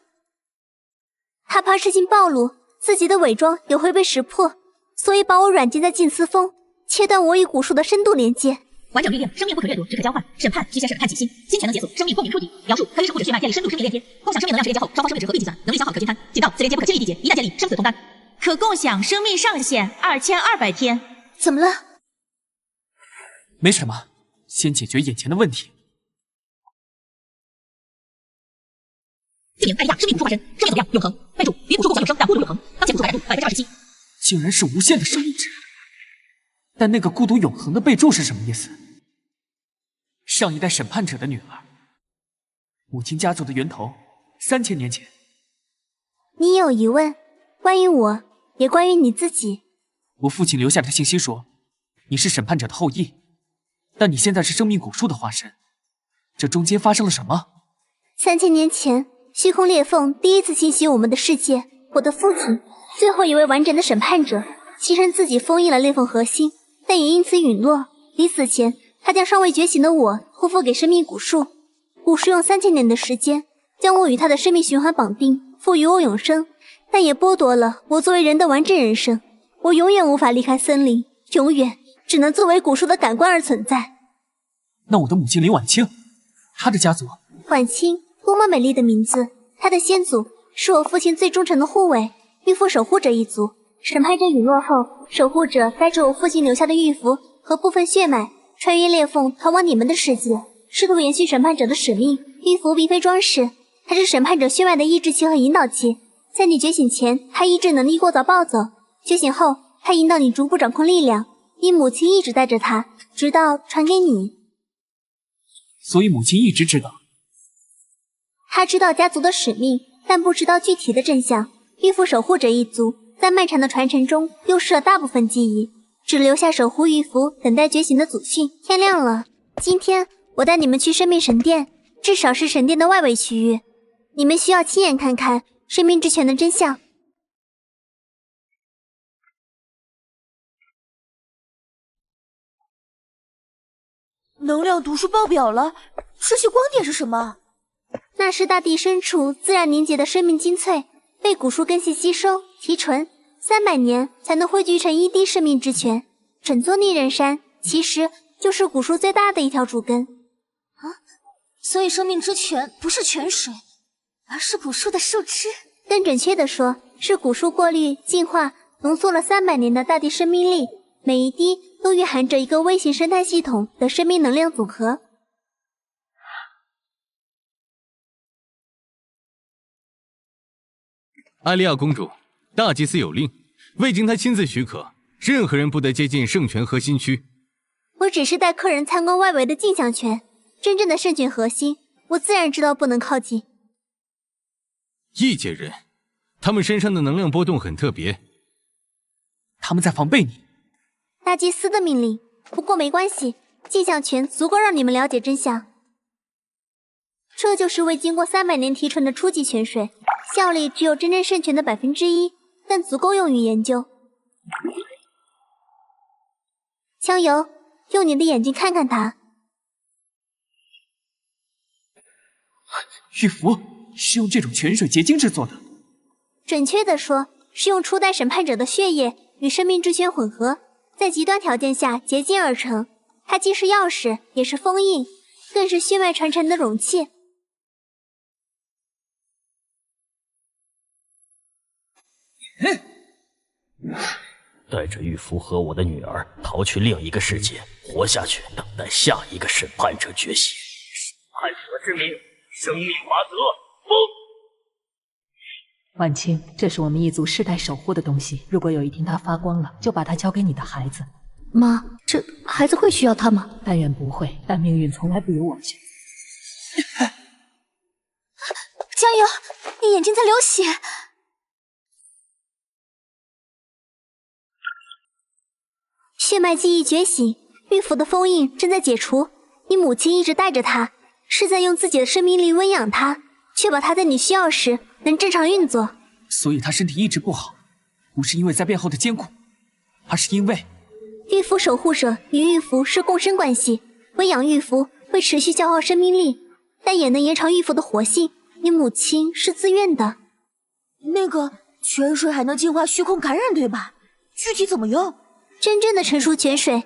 他怕事情暴露，自己的伪装也会被识破，所以把我软禁在静思峰，切断我与古树的深度连接。完整律令：生命不可掠夺，只可交换。审判需先审判己心，心全能解锁。生命共鸣触底。描述：可与生或者血脉建立深度生命链接，共享生命能量时连接后，双方生命值合并计算，能力消耗可均摊。警告：此连接不可轻易缔结，一旦建立，生死同担。可共享生命上限2200天。怎么了？没什么，先解决眼前的问题。姓名：艾利亚，生命无数化身，生命总量永恒。备注：与古树共享永生，但孤独永恒。当前古树感染度27%。竟然是无限的生命值。但那个孤独永恒的备注是什么意思？上一代审判者的女儿，母亲家族的源头，3000年前。你有疑问，关于我，也关于你自己。我父亲留下的信息说，你是审判者的后裔，但你现在是生命古树的化身，这中间发生了什么？3000年前，虚空裂缝第一次侵袭我们的世界，我的父亲，最后一位完整的审判者，牺牲自己封印了裂缝核心，但也因此陨落。临死前，他将尚未觉醒的我托付给生命古树，古树用3000年的时间将我与他的生命循环绑定，赋予我永生，但也剥夺了我作为人的完整人生。我永远无法离开森林，永远只能作为古树的感官而存在。那我的母亲林婉清，她的家族？婉清，多么美丽的名字！她的先祖是我父亲最忠诚的护卫，玉符守护者一族。审判者陨落后，守护者带着我父亲留下的玉符和部分血脉，穿越裂缝逃往你们的世界，试图延续审判者的使命。玉符并非装饰，它是审判者血脉的抑制器和引导器。在你觉醒前，它抑制能力过早暴走；觉醒后，它引导你逐步掌控力量。你母亲一直带着它，直到传给你。所以母亲一直知道。她知道家族的使命，但不知道具体的真相。玉符守护者一族在漫长的传承中丢失了大部分记忆，只留下守护玉符等待觉醒的祖训。天亮了，今天我带你们去生命神殿，至少是神殿的外围区域。你们需要亲眼看看生命之泉的真相。能量读数爆表了，这些光点是什么？那是大地深处自然凝结的生命精粹，被古树根系吸收提纯，300年才能汇聚成一滴生命之泉。整座逆刃山其实就是古树最大的一条主根。所以生命之泉不是泉水，而是古树的树枝。更准确的说，是古树过滤、净化、浓缩了300年的大地生命力，每一滴都蕴含着一个微型生态系统的生命能量组合。艾莉亚公主，大祭司有令，未经他亲自许可，任何人不得接近圣泉核心区。我只是带客人参观外围的镜像泉，真正的圣泉核心，我自然知道不能靠近。异界人，他们身上的能量波动很特别，他们在防备你。大祭司的命令，不过没关系，迹象权足够让你们了解真相。这就是未经过300年提纯的初级泉水，效力只有真正圣泉的1%，但足够用于研究。香油，用你的眼睛看看它。玉符是用这种泉水结晶制作的。准确地说，是用初代审判者的血液与生命之泉混合，在极端条件下结晶而成。它既是钥匙，也是封印，更是血脉传承的容器。带着玉符和我的女儿逃去另一个世界，活下去，等待下一个审判者觉醒。审判者之名，生命法则，封。婉清，这是我们一族世代守护的东西，如果有一天它发光了，就把它交给你的孩子。妈，这孩子会需要它吗？但愿不会，但命运从来不由我们选。加油，你眼睛在流血。血脉记忆觉醒，玉符的封印正在解除。你母亲一直带着它，是在用自己的生命力温养它，确保它在你需要时能正常运作。所以他身体一直不好，不是因为在背后的艰苦，而是因为玉符守护者与玉符是共生关系，温养玉符会持续消耗生命力，但也能延长玉符的活性。你母亲是自愿的。那个泉水还能净化虚空感染，对吧？具体怎么用？真正的成熟泉水，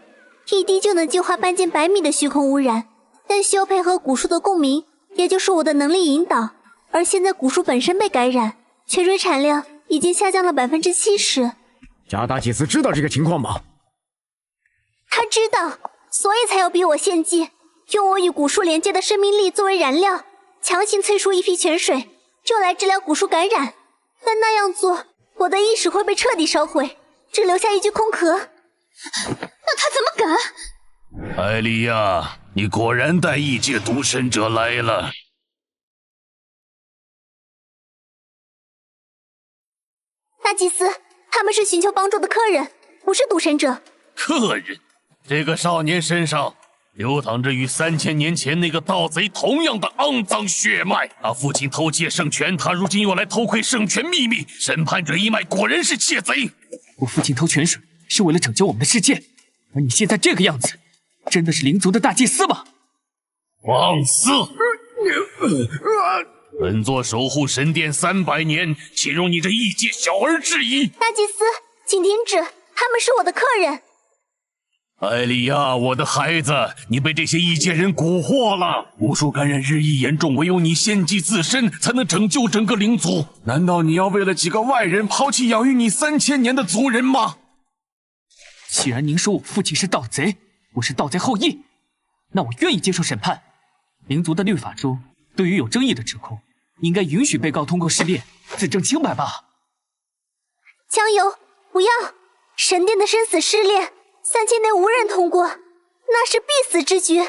一滴就能净化半径100米的虚空污染，但需要配合古树的共鸣，也就是我的能力引导。而现在古树本身被感染，泉水产量已经下降了70%。加大祭司知道这个情况吗？他知道，所以才要逼我献祭，用我与古树连接的生命力作为燃料，强行催出一批泉水，就来治疗古树感染。但那样做，我的意识会被彻底烧毁，只留下一具空壳。那他怎么敢？艾莉亚，你果然带异界独神者来了。大祭司，他们是寻求帮助的客人，不是独神者。客人？这个少年身上流淌着与3000年前那个盗贼同样的肮脏血脉。他父亲偷窃圣泉，他如今又来偷窥圣泉秘密。审判者一脉果然是窃贼。我父亲偷泉水是为了拯救我们的世界，而你现在这个样子，真的是灵族的大祭司吗？放肆！本座守护神殿300年，岂容你这异界小儿质疑？大祭司，请停止，他们是我的客人。艾莉亚，我的孩子，你被这些异界人蛊惑了。巫术感染日益严重，唯有你献祭自身，才能拯救整个灵族。难道你要为了几个外人抛弃养育你3000年的族人吗？既然您说我父亲是盗贼，我是盗贼后裔，那我愿意接受审判。灵族的律法中，对于有争议的指控，应该允许被告通过试炼自证清白吧？江油，不要！神殿的生死试炼，3000年无人通过，那是必死之局。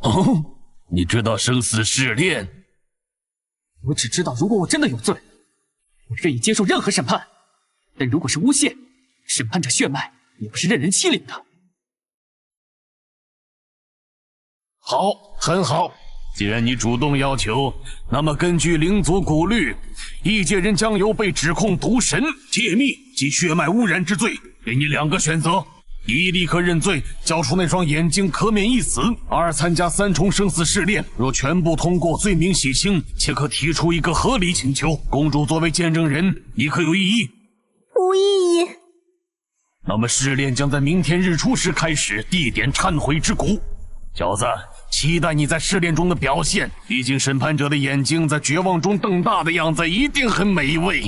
哦，你知道生死试炼？我只知道，如果我真的有罪，我愿意接受任何审判。但如果是诬陷，审判者血脉也不是任人欺凌的。好，很好。既然你主动要求，那么根据灵族古律，异界人将由被指控毒神、窃密及血脉污染之罪。给你2个选择：一、立刻认罪，交出那双眼睛，可免一死；二、参加3重生死试炼，若全部通过，罪名洗清，且可提出一个合理请求。公主作为见证人，你可有异议？无异议。那么试炼将在明天日出时开始，地点忏悔之谷。小子，期待你在试炼中的表现，毕竟审判者的眼睛在绝望中瞪大的样子一定很美味。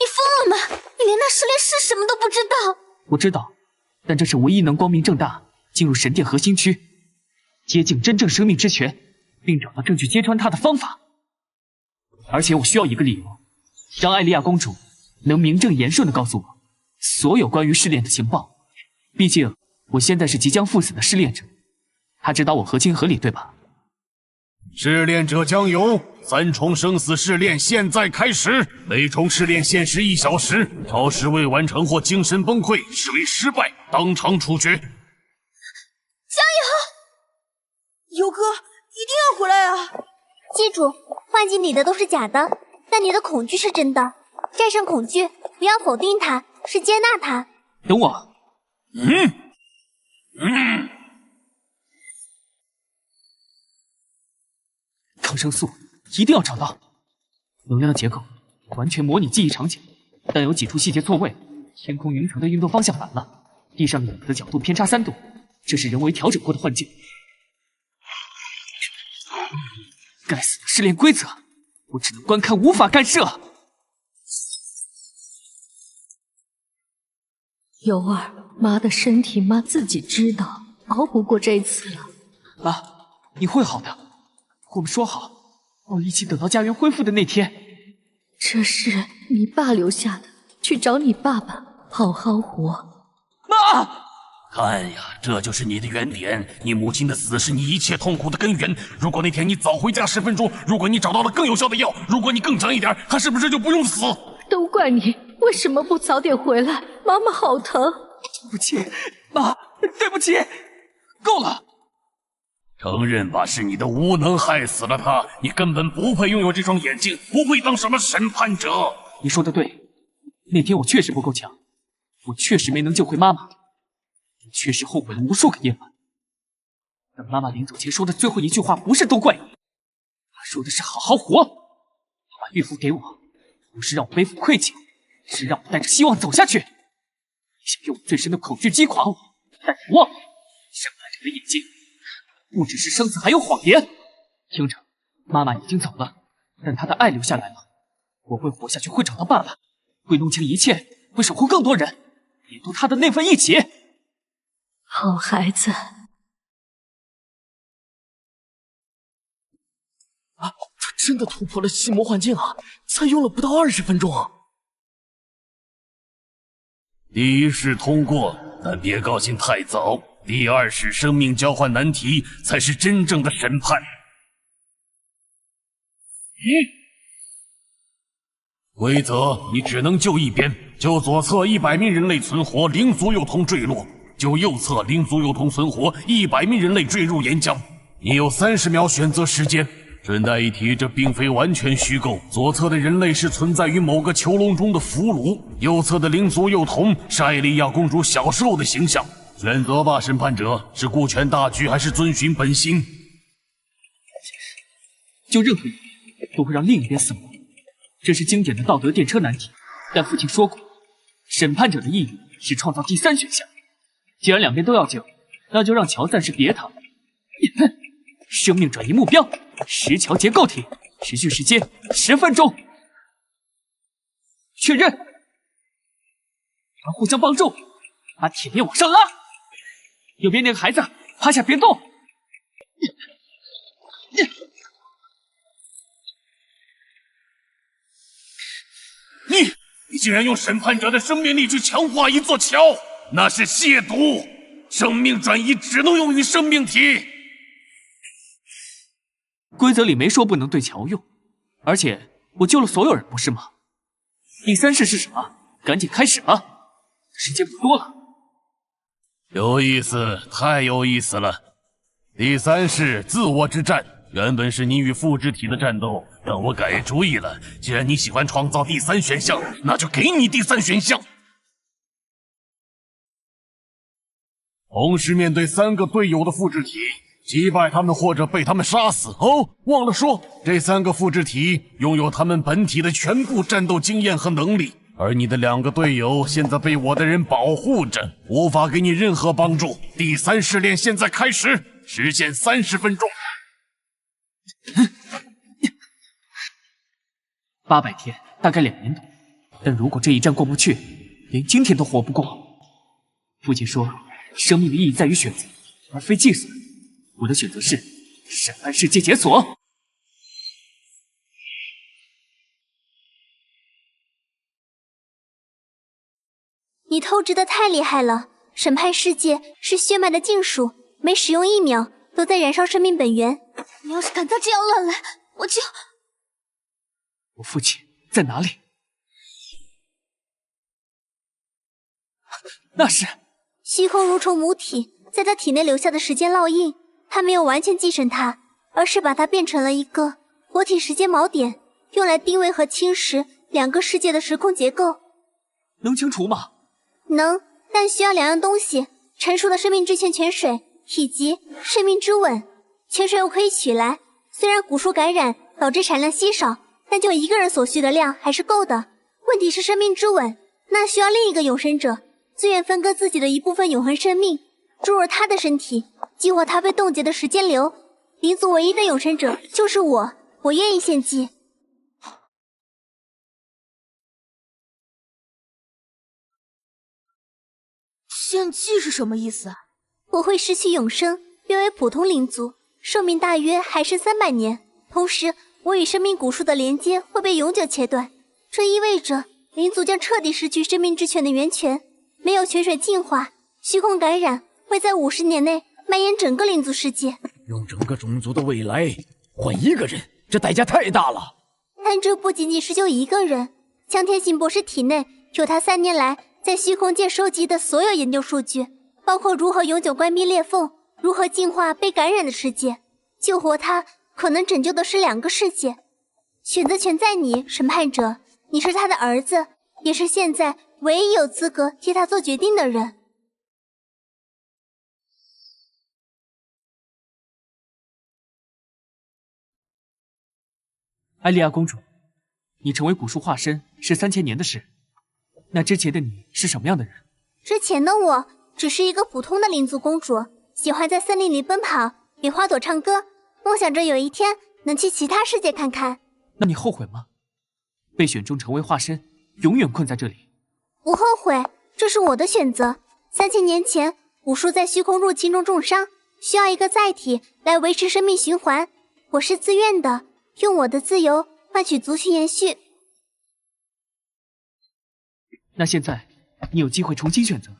你疯了吗？你连那试炼是什么都不知道？我知道，但这是唯一能光明正大进入神殿核心区，接近真正生命之泉，并找到证据揭穿它的方法。而且我需要一个理由，让艾莉亚公主能名正言顺地告诉我所有关于试炼的情报。毕竟我现在是即将赴死的试炼者，她指导我合情合理，对吧？试炼者将有3重生死试炼，现在开始。每重试炼限时1小时，超时未完成或精神崩溃视为失败，当场处决。加油！游哥，一定要回来啊！记住，幻境里的都是假的，但你的恐惧是真的。战胜恐惧，不要否定它，是接纳它。等我。抗生素一定要找到。能量结构完全模拟记忆场景，但有几处细节错位。天空云层的运动方向反了，地上影子的角度偏差3度，这是人为调整过的幻境。该死的试炼规则，我只能观看，无法干涉。尤儿，妈的身体妈自己知道，熬不过这次了。妈，你会好的。我们说好，要一起等到家园恢复的那天。这是你爸留下的，去找你爸爸，好好活。妈！看呀，这就是你的原点。你母亲的死是你一切痛苦的根源。如果那天你早回家10分钟，如果你找到了更有效的药，如果你更强一点，她是不是就不用死？都怪你，为什么不早点回来？妈妈好疼。对不起，妈，对不起，够了。承认吧，是你的无能害死了他。你根本不配拥有这双眼睛，不配当什么审判者。你说的对，那天我确实不够强，我确实没能救回妈妈。确实后悔了无数个夜晚，但妈妈临走前说的最后一句话不是都怪你，她说的是好好活。她把玉符给我，不是让我背负愧疚，是让我带着希望走下去。你想用最深的恐惧击垮我，但别忘了，审判者的眼睛不只是生死，还有谎言。听着，妈妈已经走了，但她的爱留下来了。我会活下去，会找到爸爸，会弄清一切，会守护更多人，也都她的那份一起。好孩子。他真的突破了心魔幻境啊！才用了不到20分钟。第一试通过，但别高兴太早。第2试生命交换难题才是真正的审判。规则：你只能救一边，救左侧100名人类存活，0族幼童坠落。就右侧0族幼童存活，100名人类坠入岩浆。你有30秒选择时间。顺带一提，这并非完全虚构。左侧的人类是存在于某个囚笼中的俘虏，右侧的0族幼童是艾莉亚公主小时候的形象。选择吧，审判者，是顾全大局还是遵循本心？就任何一边都会让另一边死亡，这是经典的道德电车难题。但父亲说过，审判者的意义是创造第3选项。既然两边都要救，那就让乔暂时别逃。生命转移目标，10桥结构体，持续时间10分钟。确认，你们互相帮助，把铁链往上拉。右边那个孩子趴下别动。你竟然用审判者的生命力去强化一座桥！那是亵渎！生命转移只能用于生命体。规则里没说不能对桥用，而且我救了所有人，不是吗？第3试是什么？赶紧开始吧，时间不多了。有意思，太有意思了。第3试自我之战，原本是你与复制体的战斗，但我改主意了。既然你喜欢创造第3选项，那就给你第3选项。同时面对3个队友的复制体，击败他们或者被他们杀死。哦，忘了说，这3个复制体拥有他们本体的全部战斗经验和能力，而你的2个队友现在被我的人保护着，无法给你任何帮助。第3试炼现在开始，时限30分钟。800天，大概2年多。但如果这一战过不去，连今天都活不过。父亲说，生命的意义在于选择，而非计算。我的选择是审判世界解锁。你透支的太厉害了！审判世界是血脉的禁术，每使用1秒，都在燃烧生命本源。你要是敢再这样乱来，我就……我父亲在哪里？那是虚空蠕虫母体在他体内留下的时间烙印，他没有完全继承它，而是把它变成了一个活体时间锚点，用来定位和侵蚀两个世界的时空结构。能清除吗？能，但需要2样东西：成熟的生命之泉泉水以及生命之吻。泉水我可以取来，虽然蛊术感染导致产量稀少，但就一个人所需的量还是够的。问题是生命之吻，那需要另一个永生者自愿分割自己的一部分永恒生命，注入他的身体，激活他被冻结的时间流。灵族唯一的永生者就是我，我愿意献祭。献祭是什么意思啊？我会失去永生，变为普通灵族，寿命大约还剩300年。同时，我与生命蛊术的连接会被永久切断，这意味着灵族将彻底失去生命之泉的源泉。没有泉水净化，虚空感染会在50年内蔓延整个灵族世界。用整个种族的未来换1个人，这代价太大了。但这不仅仅是救1个人，江天行博士体内有他3年来在虚空界收集的所有研究数据，包括如何永久关闭裂缝，如何净化被感染的世界。救活他可能拯救的是2个世界。选择权在你，审判者，你是他的儿子，也是现在唯一有资格替他做决定的人。艾莉亚公主，你成为蛊术化身是3000年的事，那之前的你是什么样的人？之前的我只是一个普通的灵族公主，喜欢在森林里奔跑，给花朵唱歌，梦想着有一天能去其他世界看看。那你后悔吗？被选中成为化身，永远困在这里。不后悔，这是我的选择。3000年前，蛊术在虚空入侵中重伤，需要一个载体来维持生命循环。我是自愿的，用我的自由换取族群延续。那现在，你有机会重新选择。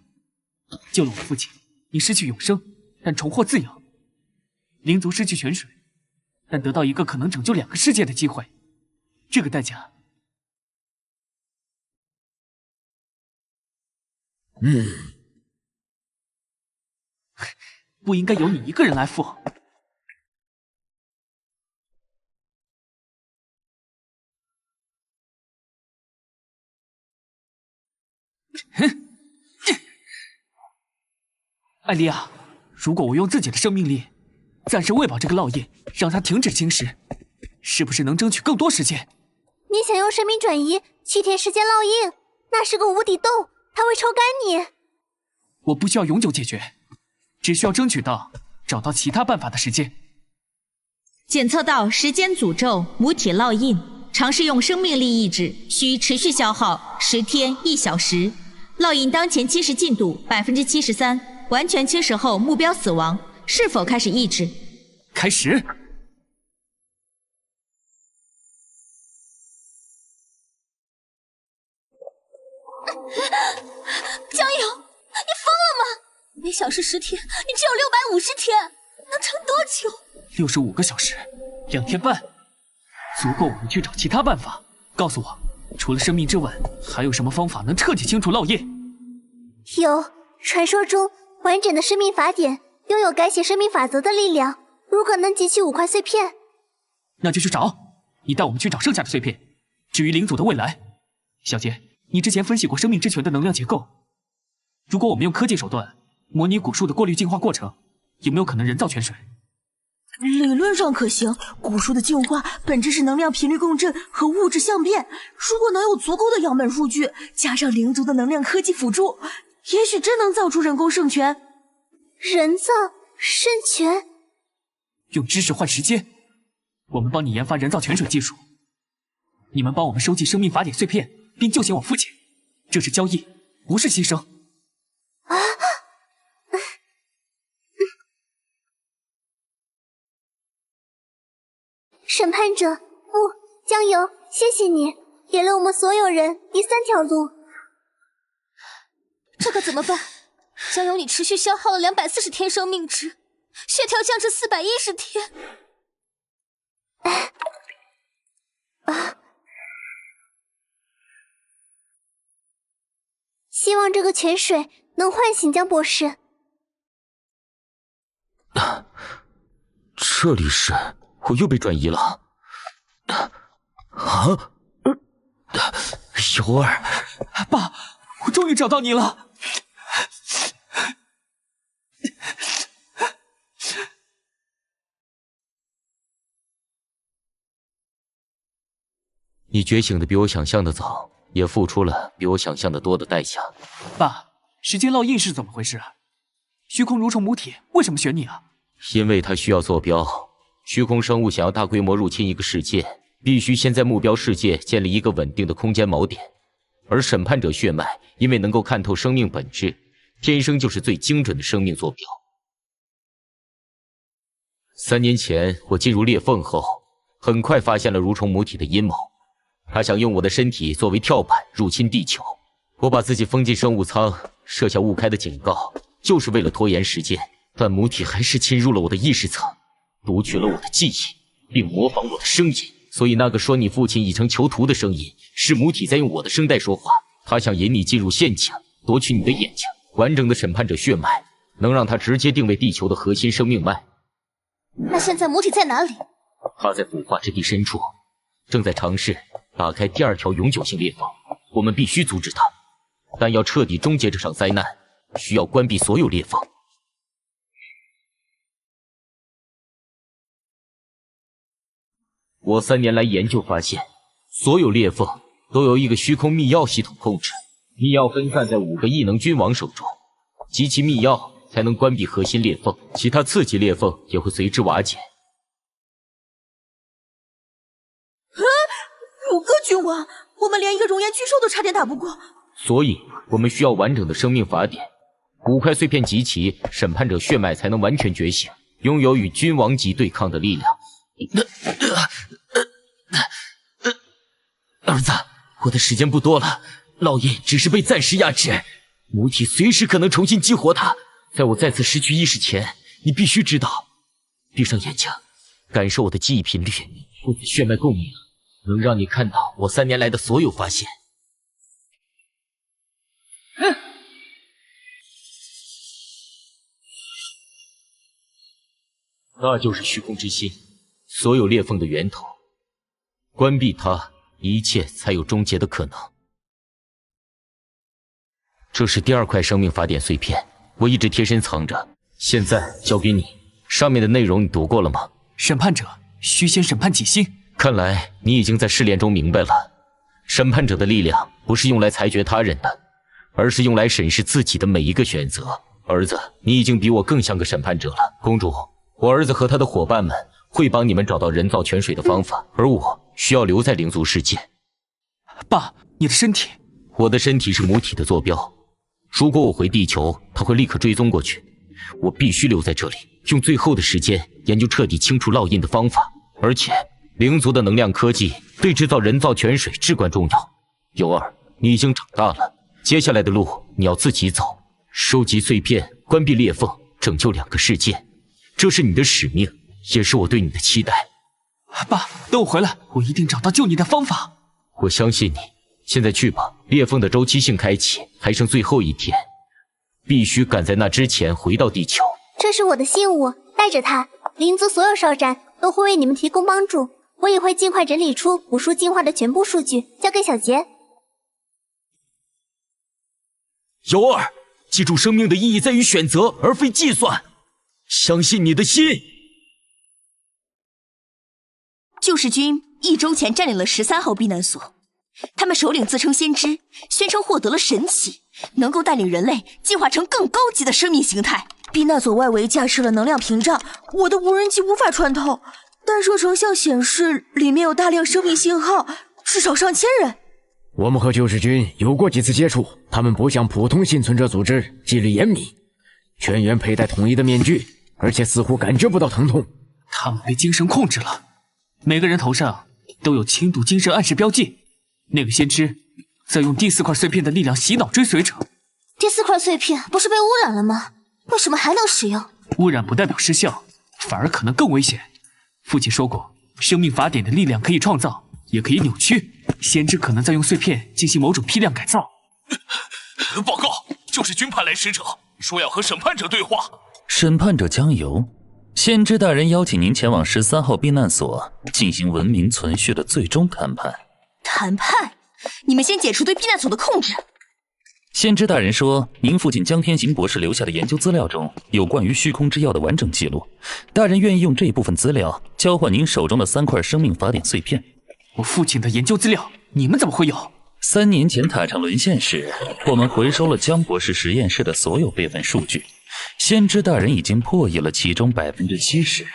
救了我父亲，你失去永生，但重获自由；灵族失去泉水，但得到一个可能拯救2个世界的机会。这个代价，不应该由你一个人来付。艾莉亚，如果我用自己的生命力暂时喂饱这个烙印，让它停止侵蚀，是不是能争取更多时间？你想用生命转移去填时间烙印，那是个无底洞，它会抽干你。我不需要永久解决，只需要争取到找到其他办法的时间。检测到时间诅咒母体烙印，尝试用生命力抑制，需持续消耗10天1小时。烙印当前侵蚀进度73%，完全侵蚀后目标死亡，是否开始抑制？开始。江友，你疯了吗？每小时10天，你只有650天，能撑多久？65个小时，2天半，足够我们去找其他办法。告诉我，除了生命之吻，还有什么方法能彻底清除烙印？有，传说中完整的生命法典拥有改写生命法则的力量，如果能集齐5块碎片，那就去找。你带我们去找剩下的碎片。至于灵祖的未来，小姐，你之前分析过生命之泉的能量结构，如果我们用科技手段模拟蛊术的过滤净化过程，有没有可能人造泉水？理论上可行，蛊术的净化本质是能量频率共振和物质相变。如果能有足够的样本数据，加上灵族的能量科技辅助，也许真能造出人工圣泉。人造圣泉？用知识换时间，我们帮你研发人造泉水技术，你们帮我们收集生命法典碎片，并救醒我父亲。这是交易，不是牺牲。审判者，不，江油，谢谢你，给了我们所有人第3条路。这可怎么办？江油，你持续消耗了240天生命值，血条降至410天。希望这个泉水能唤醒江博士。这里是，我又被转移了。尤儿，爸，我终于找到你了。你觉醒的比我想象的早，也付出了比我想象的多的代价。爸，时间烙印是怎么回事？虚空蠕虫母体为什么选你啊？因为它需要坐标。虚空生物想要大规模入侵一个世界，必须先在目标世界建立一个稳定的空间锚点。而审判者血脉因为能够看透生命本质，天生就是最精准的生命坐标。3年前我进入裂缝后，很快发现了蠕虫母体的阴谋。他想用我的身体作为跳板入侵地球，我把自己封进生物舱，设下误开的警告，就是为了拖延时间。但母体还是侵入了我的意识层，读取了我的记忆，并模仿我的声音。所以那个说你父亲已成囚徒的声音，是母体在用我的声带说话。他想引你进入陷阱，夺取你的眼睛。完整的审判者血脉能让他直接定位地球的核心生命脉。那现在母体在哪里？他在腐化之地深处，正在尝试打开第2条永久性裂缝。我们必须阻止他，但要彻底终结这场灾难，需要关闭所有裂缝。我3年来研究发现，所有裂缝都由一个虚空密钥系统控制，密钥分散在5个异能君王手中，集齐密钥才能关闭核心裂缝，其他次级裂缝也会随之瓦解。5个君王，我们连一个熔岩巨兽都差点打不过。所以，我们需要完整的生命法典，5块碎片集齐，审判者血脉才能完全觉醒，拥有与君王级对抗的力量。儿子，我的时间不多了，烙印只是被暂时压制，母体随时可能重新激活它。在我再次失去意识前，你必须知道。闭上眼睛，感受我的记忆频率，父子血脉共鸣，能让你看到我3年来的所有发现。那就是虚空之心，所有裂缝的源头。关闭它，一切才有终结的可能。这是第2块生命法典碎片，我一直贴身藏着，现在交给你。上面的内容你读过了吗？审判者需先审判己心。看来你已经在试炼中明白了，审判者的力量不是用来裁决他人的，而是用来审视自己的每一个选择。儿子，你已经比我更像个审判者了。公主，我儿子和他的伙伴们会帮你们找到人造泉水的方法，而我需要留在灵族世界。爸，你的身体？我的身体是母体的坐标，如果我回地球，他会立刻追踪过去。我必须留在这里，用最后的时间研究彻底清除烙印的方法。而且，灵族的能量科技对制造人造泉水至关重要。尤儿，你已经长大了，接下来的路你要自己走，收集碎片，关闭裂缝，拯救2个世界。这是你的使命，也是我对你的期待。爸，等我回来，我一定找到救你的方法。我相信你，现在去吧。裂缝的周期性开启还剩最后1天，必须赶在那之前回到地球。这是我的信物，带着它，灵族所有少战都会为你们提供帮助。我也会尽快整理出补数进化的全部数据，交给小杰。尤儿，记住，生命的意义在于选择，而非计算。相信你的心。救世军1周前占领了13号避难所，他们首领自称先知，宣称获得了神器，能够带领人类进化成更高级的生命形态。避难所外围架设了能量屏障，我的无人机无法穿透。弹射成像显示里面有大量生命信号，至少上千人。我们和救世军有过几次接触，他们不像普通幸存者组织，纪律严密，全员佩戴统一的面具，而且似乎感觉不到疼痛。他们被精神控制了，每个人头上都有轻度精神暗示标记。那个先知在用第4块碎片的力量洗脑追随者。第4块碎片不是被污染了吗？为什么还能使用？污染不代表失效，反而可能更危险。父亲说过，生命法典的力量可以创造，也可以扭曲。先知可能在用碎片进行某种批量改造。报告，就是军派来使者，说要和审判者对话。审判者江油，先知大人邀请您前往13号避难所进行文明存续的最终谈判。谈判？你们先解除对避难所的控制。先知大人说，您父亲江天行博士留下的研究资料中有关于虚空之药的完整记录，大人愿意用这一部分资料交换您手中的3块生命法典碎片。我父亲的研究资料，你们怎么会有？3年前塔城沦陷时，我们回收了江博士实验室的所有备份数据，先知大人已经破译了其中70%，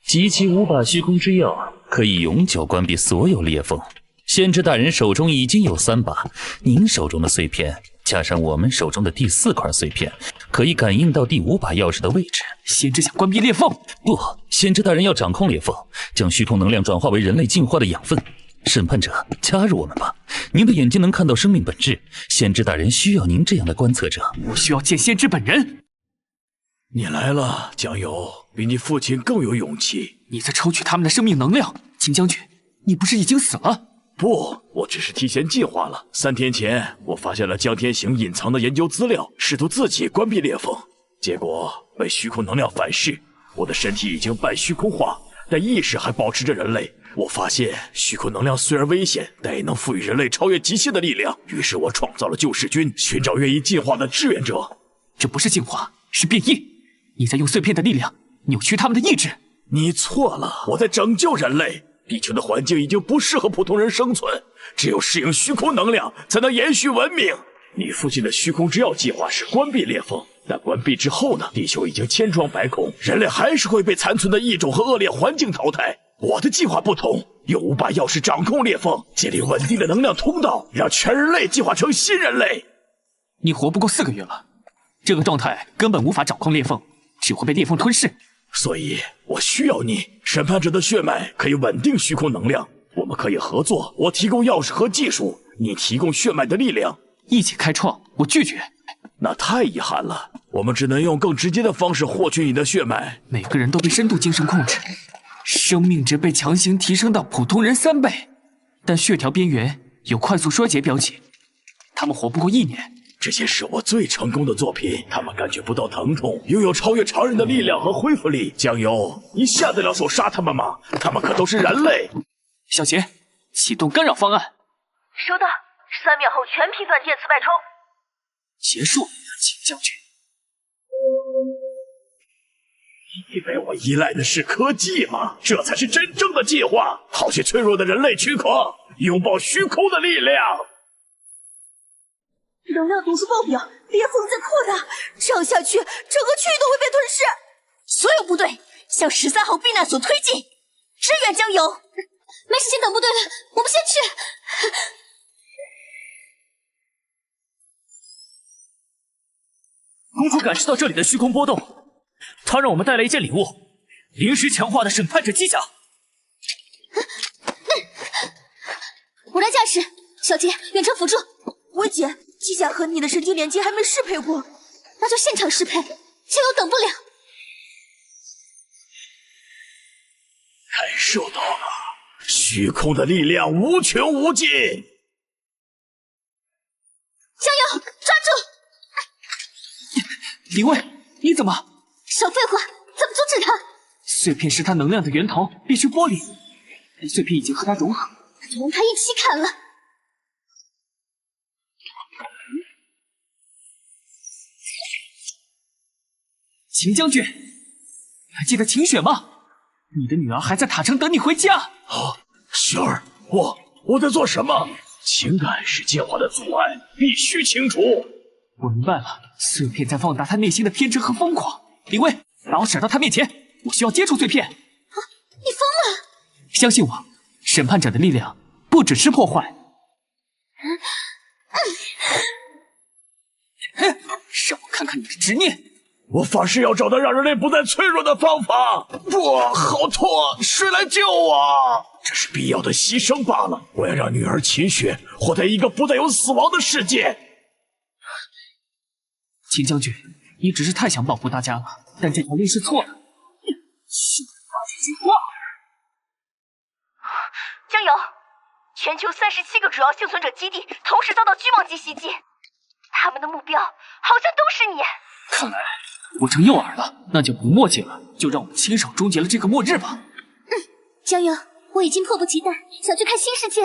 集齐5把虚空之药，可以永久关闭所有裂缝。先知大人手中已经有3把，您手中的碎片加上我们手中的第4块碎片，可以感应到第5把钥匙的位置。先知想关闭裂缝？不，先知大人要掌控裂缝，将虚空能量转化为人类进化的养分。审判者，加入我们吧！您的眼睛能看到生命本质，先知大人需要您这样的观测者。我需要见先知本人。你来了，江油，比你父亲更有勇气。你在抽取他们的生命能量，秦将军，你不是已经死了？不，我只是提前计划了。3天前，我发现了江天行隐藏的研究资料，试图自己关闭裂缝，结果被虚空能量反噬。我的身体已经半虚空化，但意识还保持着人类。我发现虚空能量虽然危险，但也能赋予人类超越极限的力量。于是我创造了救世军，寻找愿意进化的志愿者。这不是进化，是变异。你在用碎片的力量扭曲他们的意志。你错了，我在拯救人类。地球的环境已经不适合普通人生存，只有适应虚空能量，才能延续文明。你父亲的虚空之药计划是关闭裂缝，但关闭之后呢？地球已经千疮百孔，人类还是会被残存的异种和恶劣环境淘汰。我的计划不同，用5把钥匙掌控裂缝，建立稳定的能量通道，让全人类进化成新人类。你活不过4个月了，这个状态根本无法掌控裂缝，只会被裂缝吞噬。所以我需要你，审判者的血脉可以稳定虚空能量，我们可以合作，我提供钥匙和技术，你提供血脉的力量，一起开创。我拒绝。那太遗憾了，我们只能用更直接的方式获取你的血脉。每个人都被深度精神控制，生命值被强行提升到普通人3倍，但血条边缘有快速衰竭标记，他们活不过1年。这些是我最成功的作品，他们感觉不到疼痛，拥有超越常人的力量和恢复力。江油，你下得了手杀他们吗？他们可都是人类。小杰，启动干扰方案。收到，3秒后全频段电磁脉冲。结束，秦将军。你以为我依赖的是科技吗？这才是真正的计划，抛弃脆弱的人类躯壳，拥抱虚空的力量。能量毒素爆表，裂缝在扩大，这样下去，整个区域都会被吞噬。所有部队向13号避难所推进，支援江油。没时间等部队了，我们先去。公主感受到这里的虚空波动，她让我们带来一件礼物，临时强化的审判者机甲。我来驾驶，小杰远程辅助。薇姐，机甲和你的神经连接还没适配过，那就现场适配，江油等不了。感受到了虚空的力量无穷无尽。江油，抓住！李卫，你怎么？少废话，怎么阻止他？碎片是他能量的源头，必须剥离。但碎片已经和他融合，同他一起砍了。秦将军，还记得秦雪吗？你的女儿还在塔城等你回家。啊，雪儿，我在做什么？情感是进化的阻碍，必须清除。我明白了，碎片在放大他内心的偏执和疯狂。李卫，把我甩到他面前，我需要接触碎片。啊，你疯了！相信我，审判者的力量不只是破坏。让我看看你的执念。我发誓要找到让人类不再脆弱的方法。不，好痛啊！谁来救我？这是必要的牺牲罢了。我要让女儿秦雪活在一个不再有死亡的世界。秦将军，你只是太想保护大家了，但这条路是错的。江油，全球37个主要幸存者基地同时遭到巨蟒级袭击，他们的目标好像都是你。看来我成诱饵了，那就不墨迹了，就让我们亲手终结了这个末日吧。加油！我已经迫不及待想去看新世界。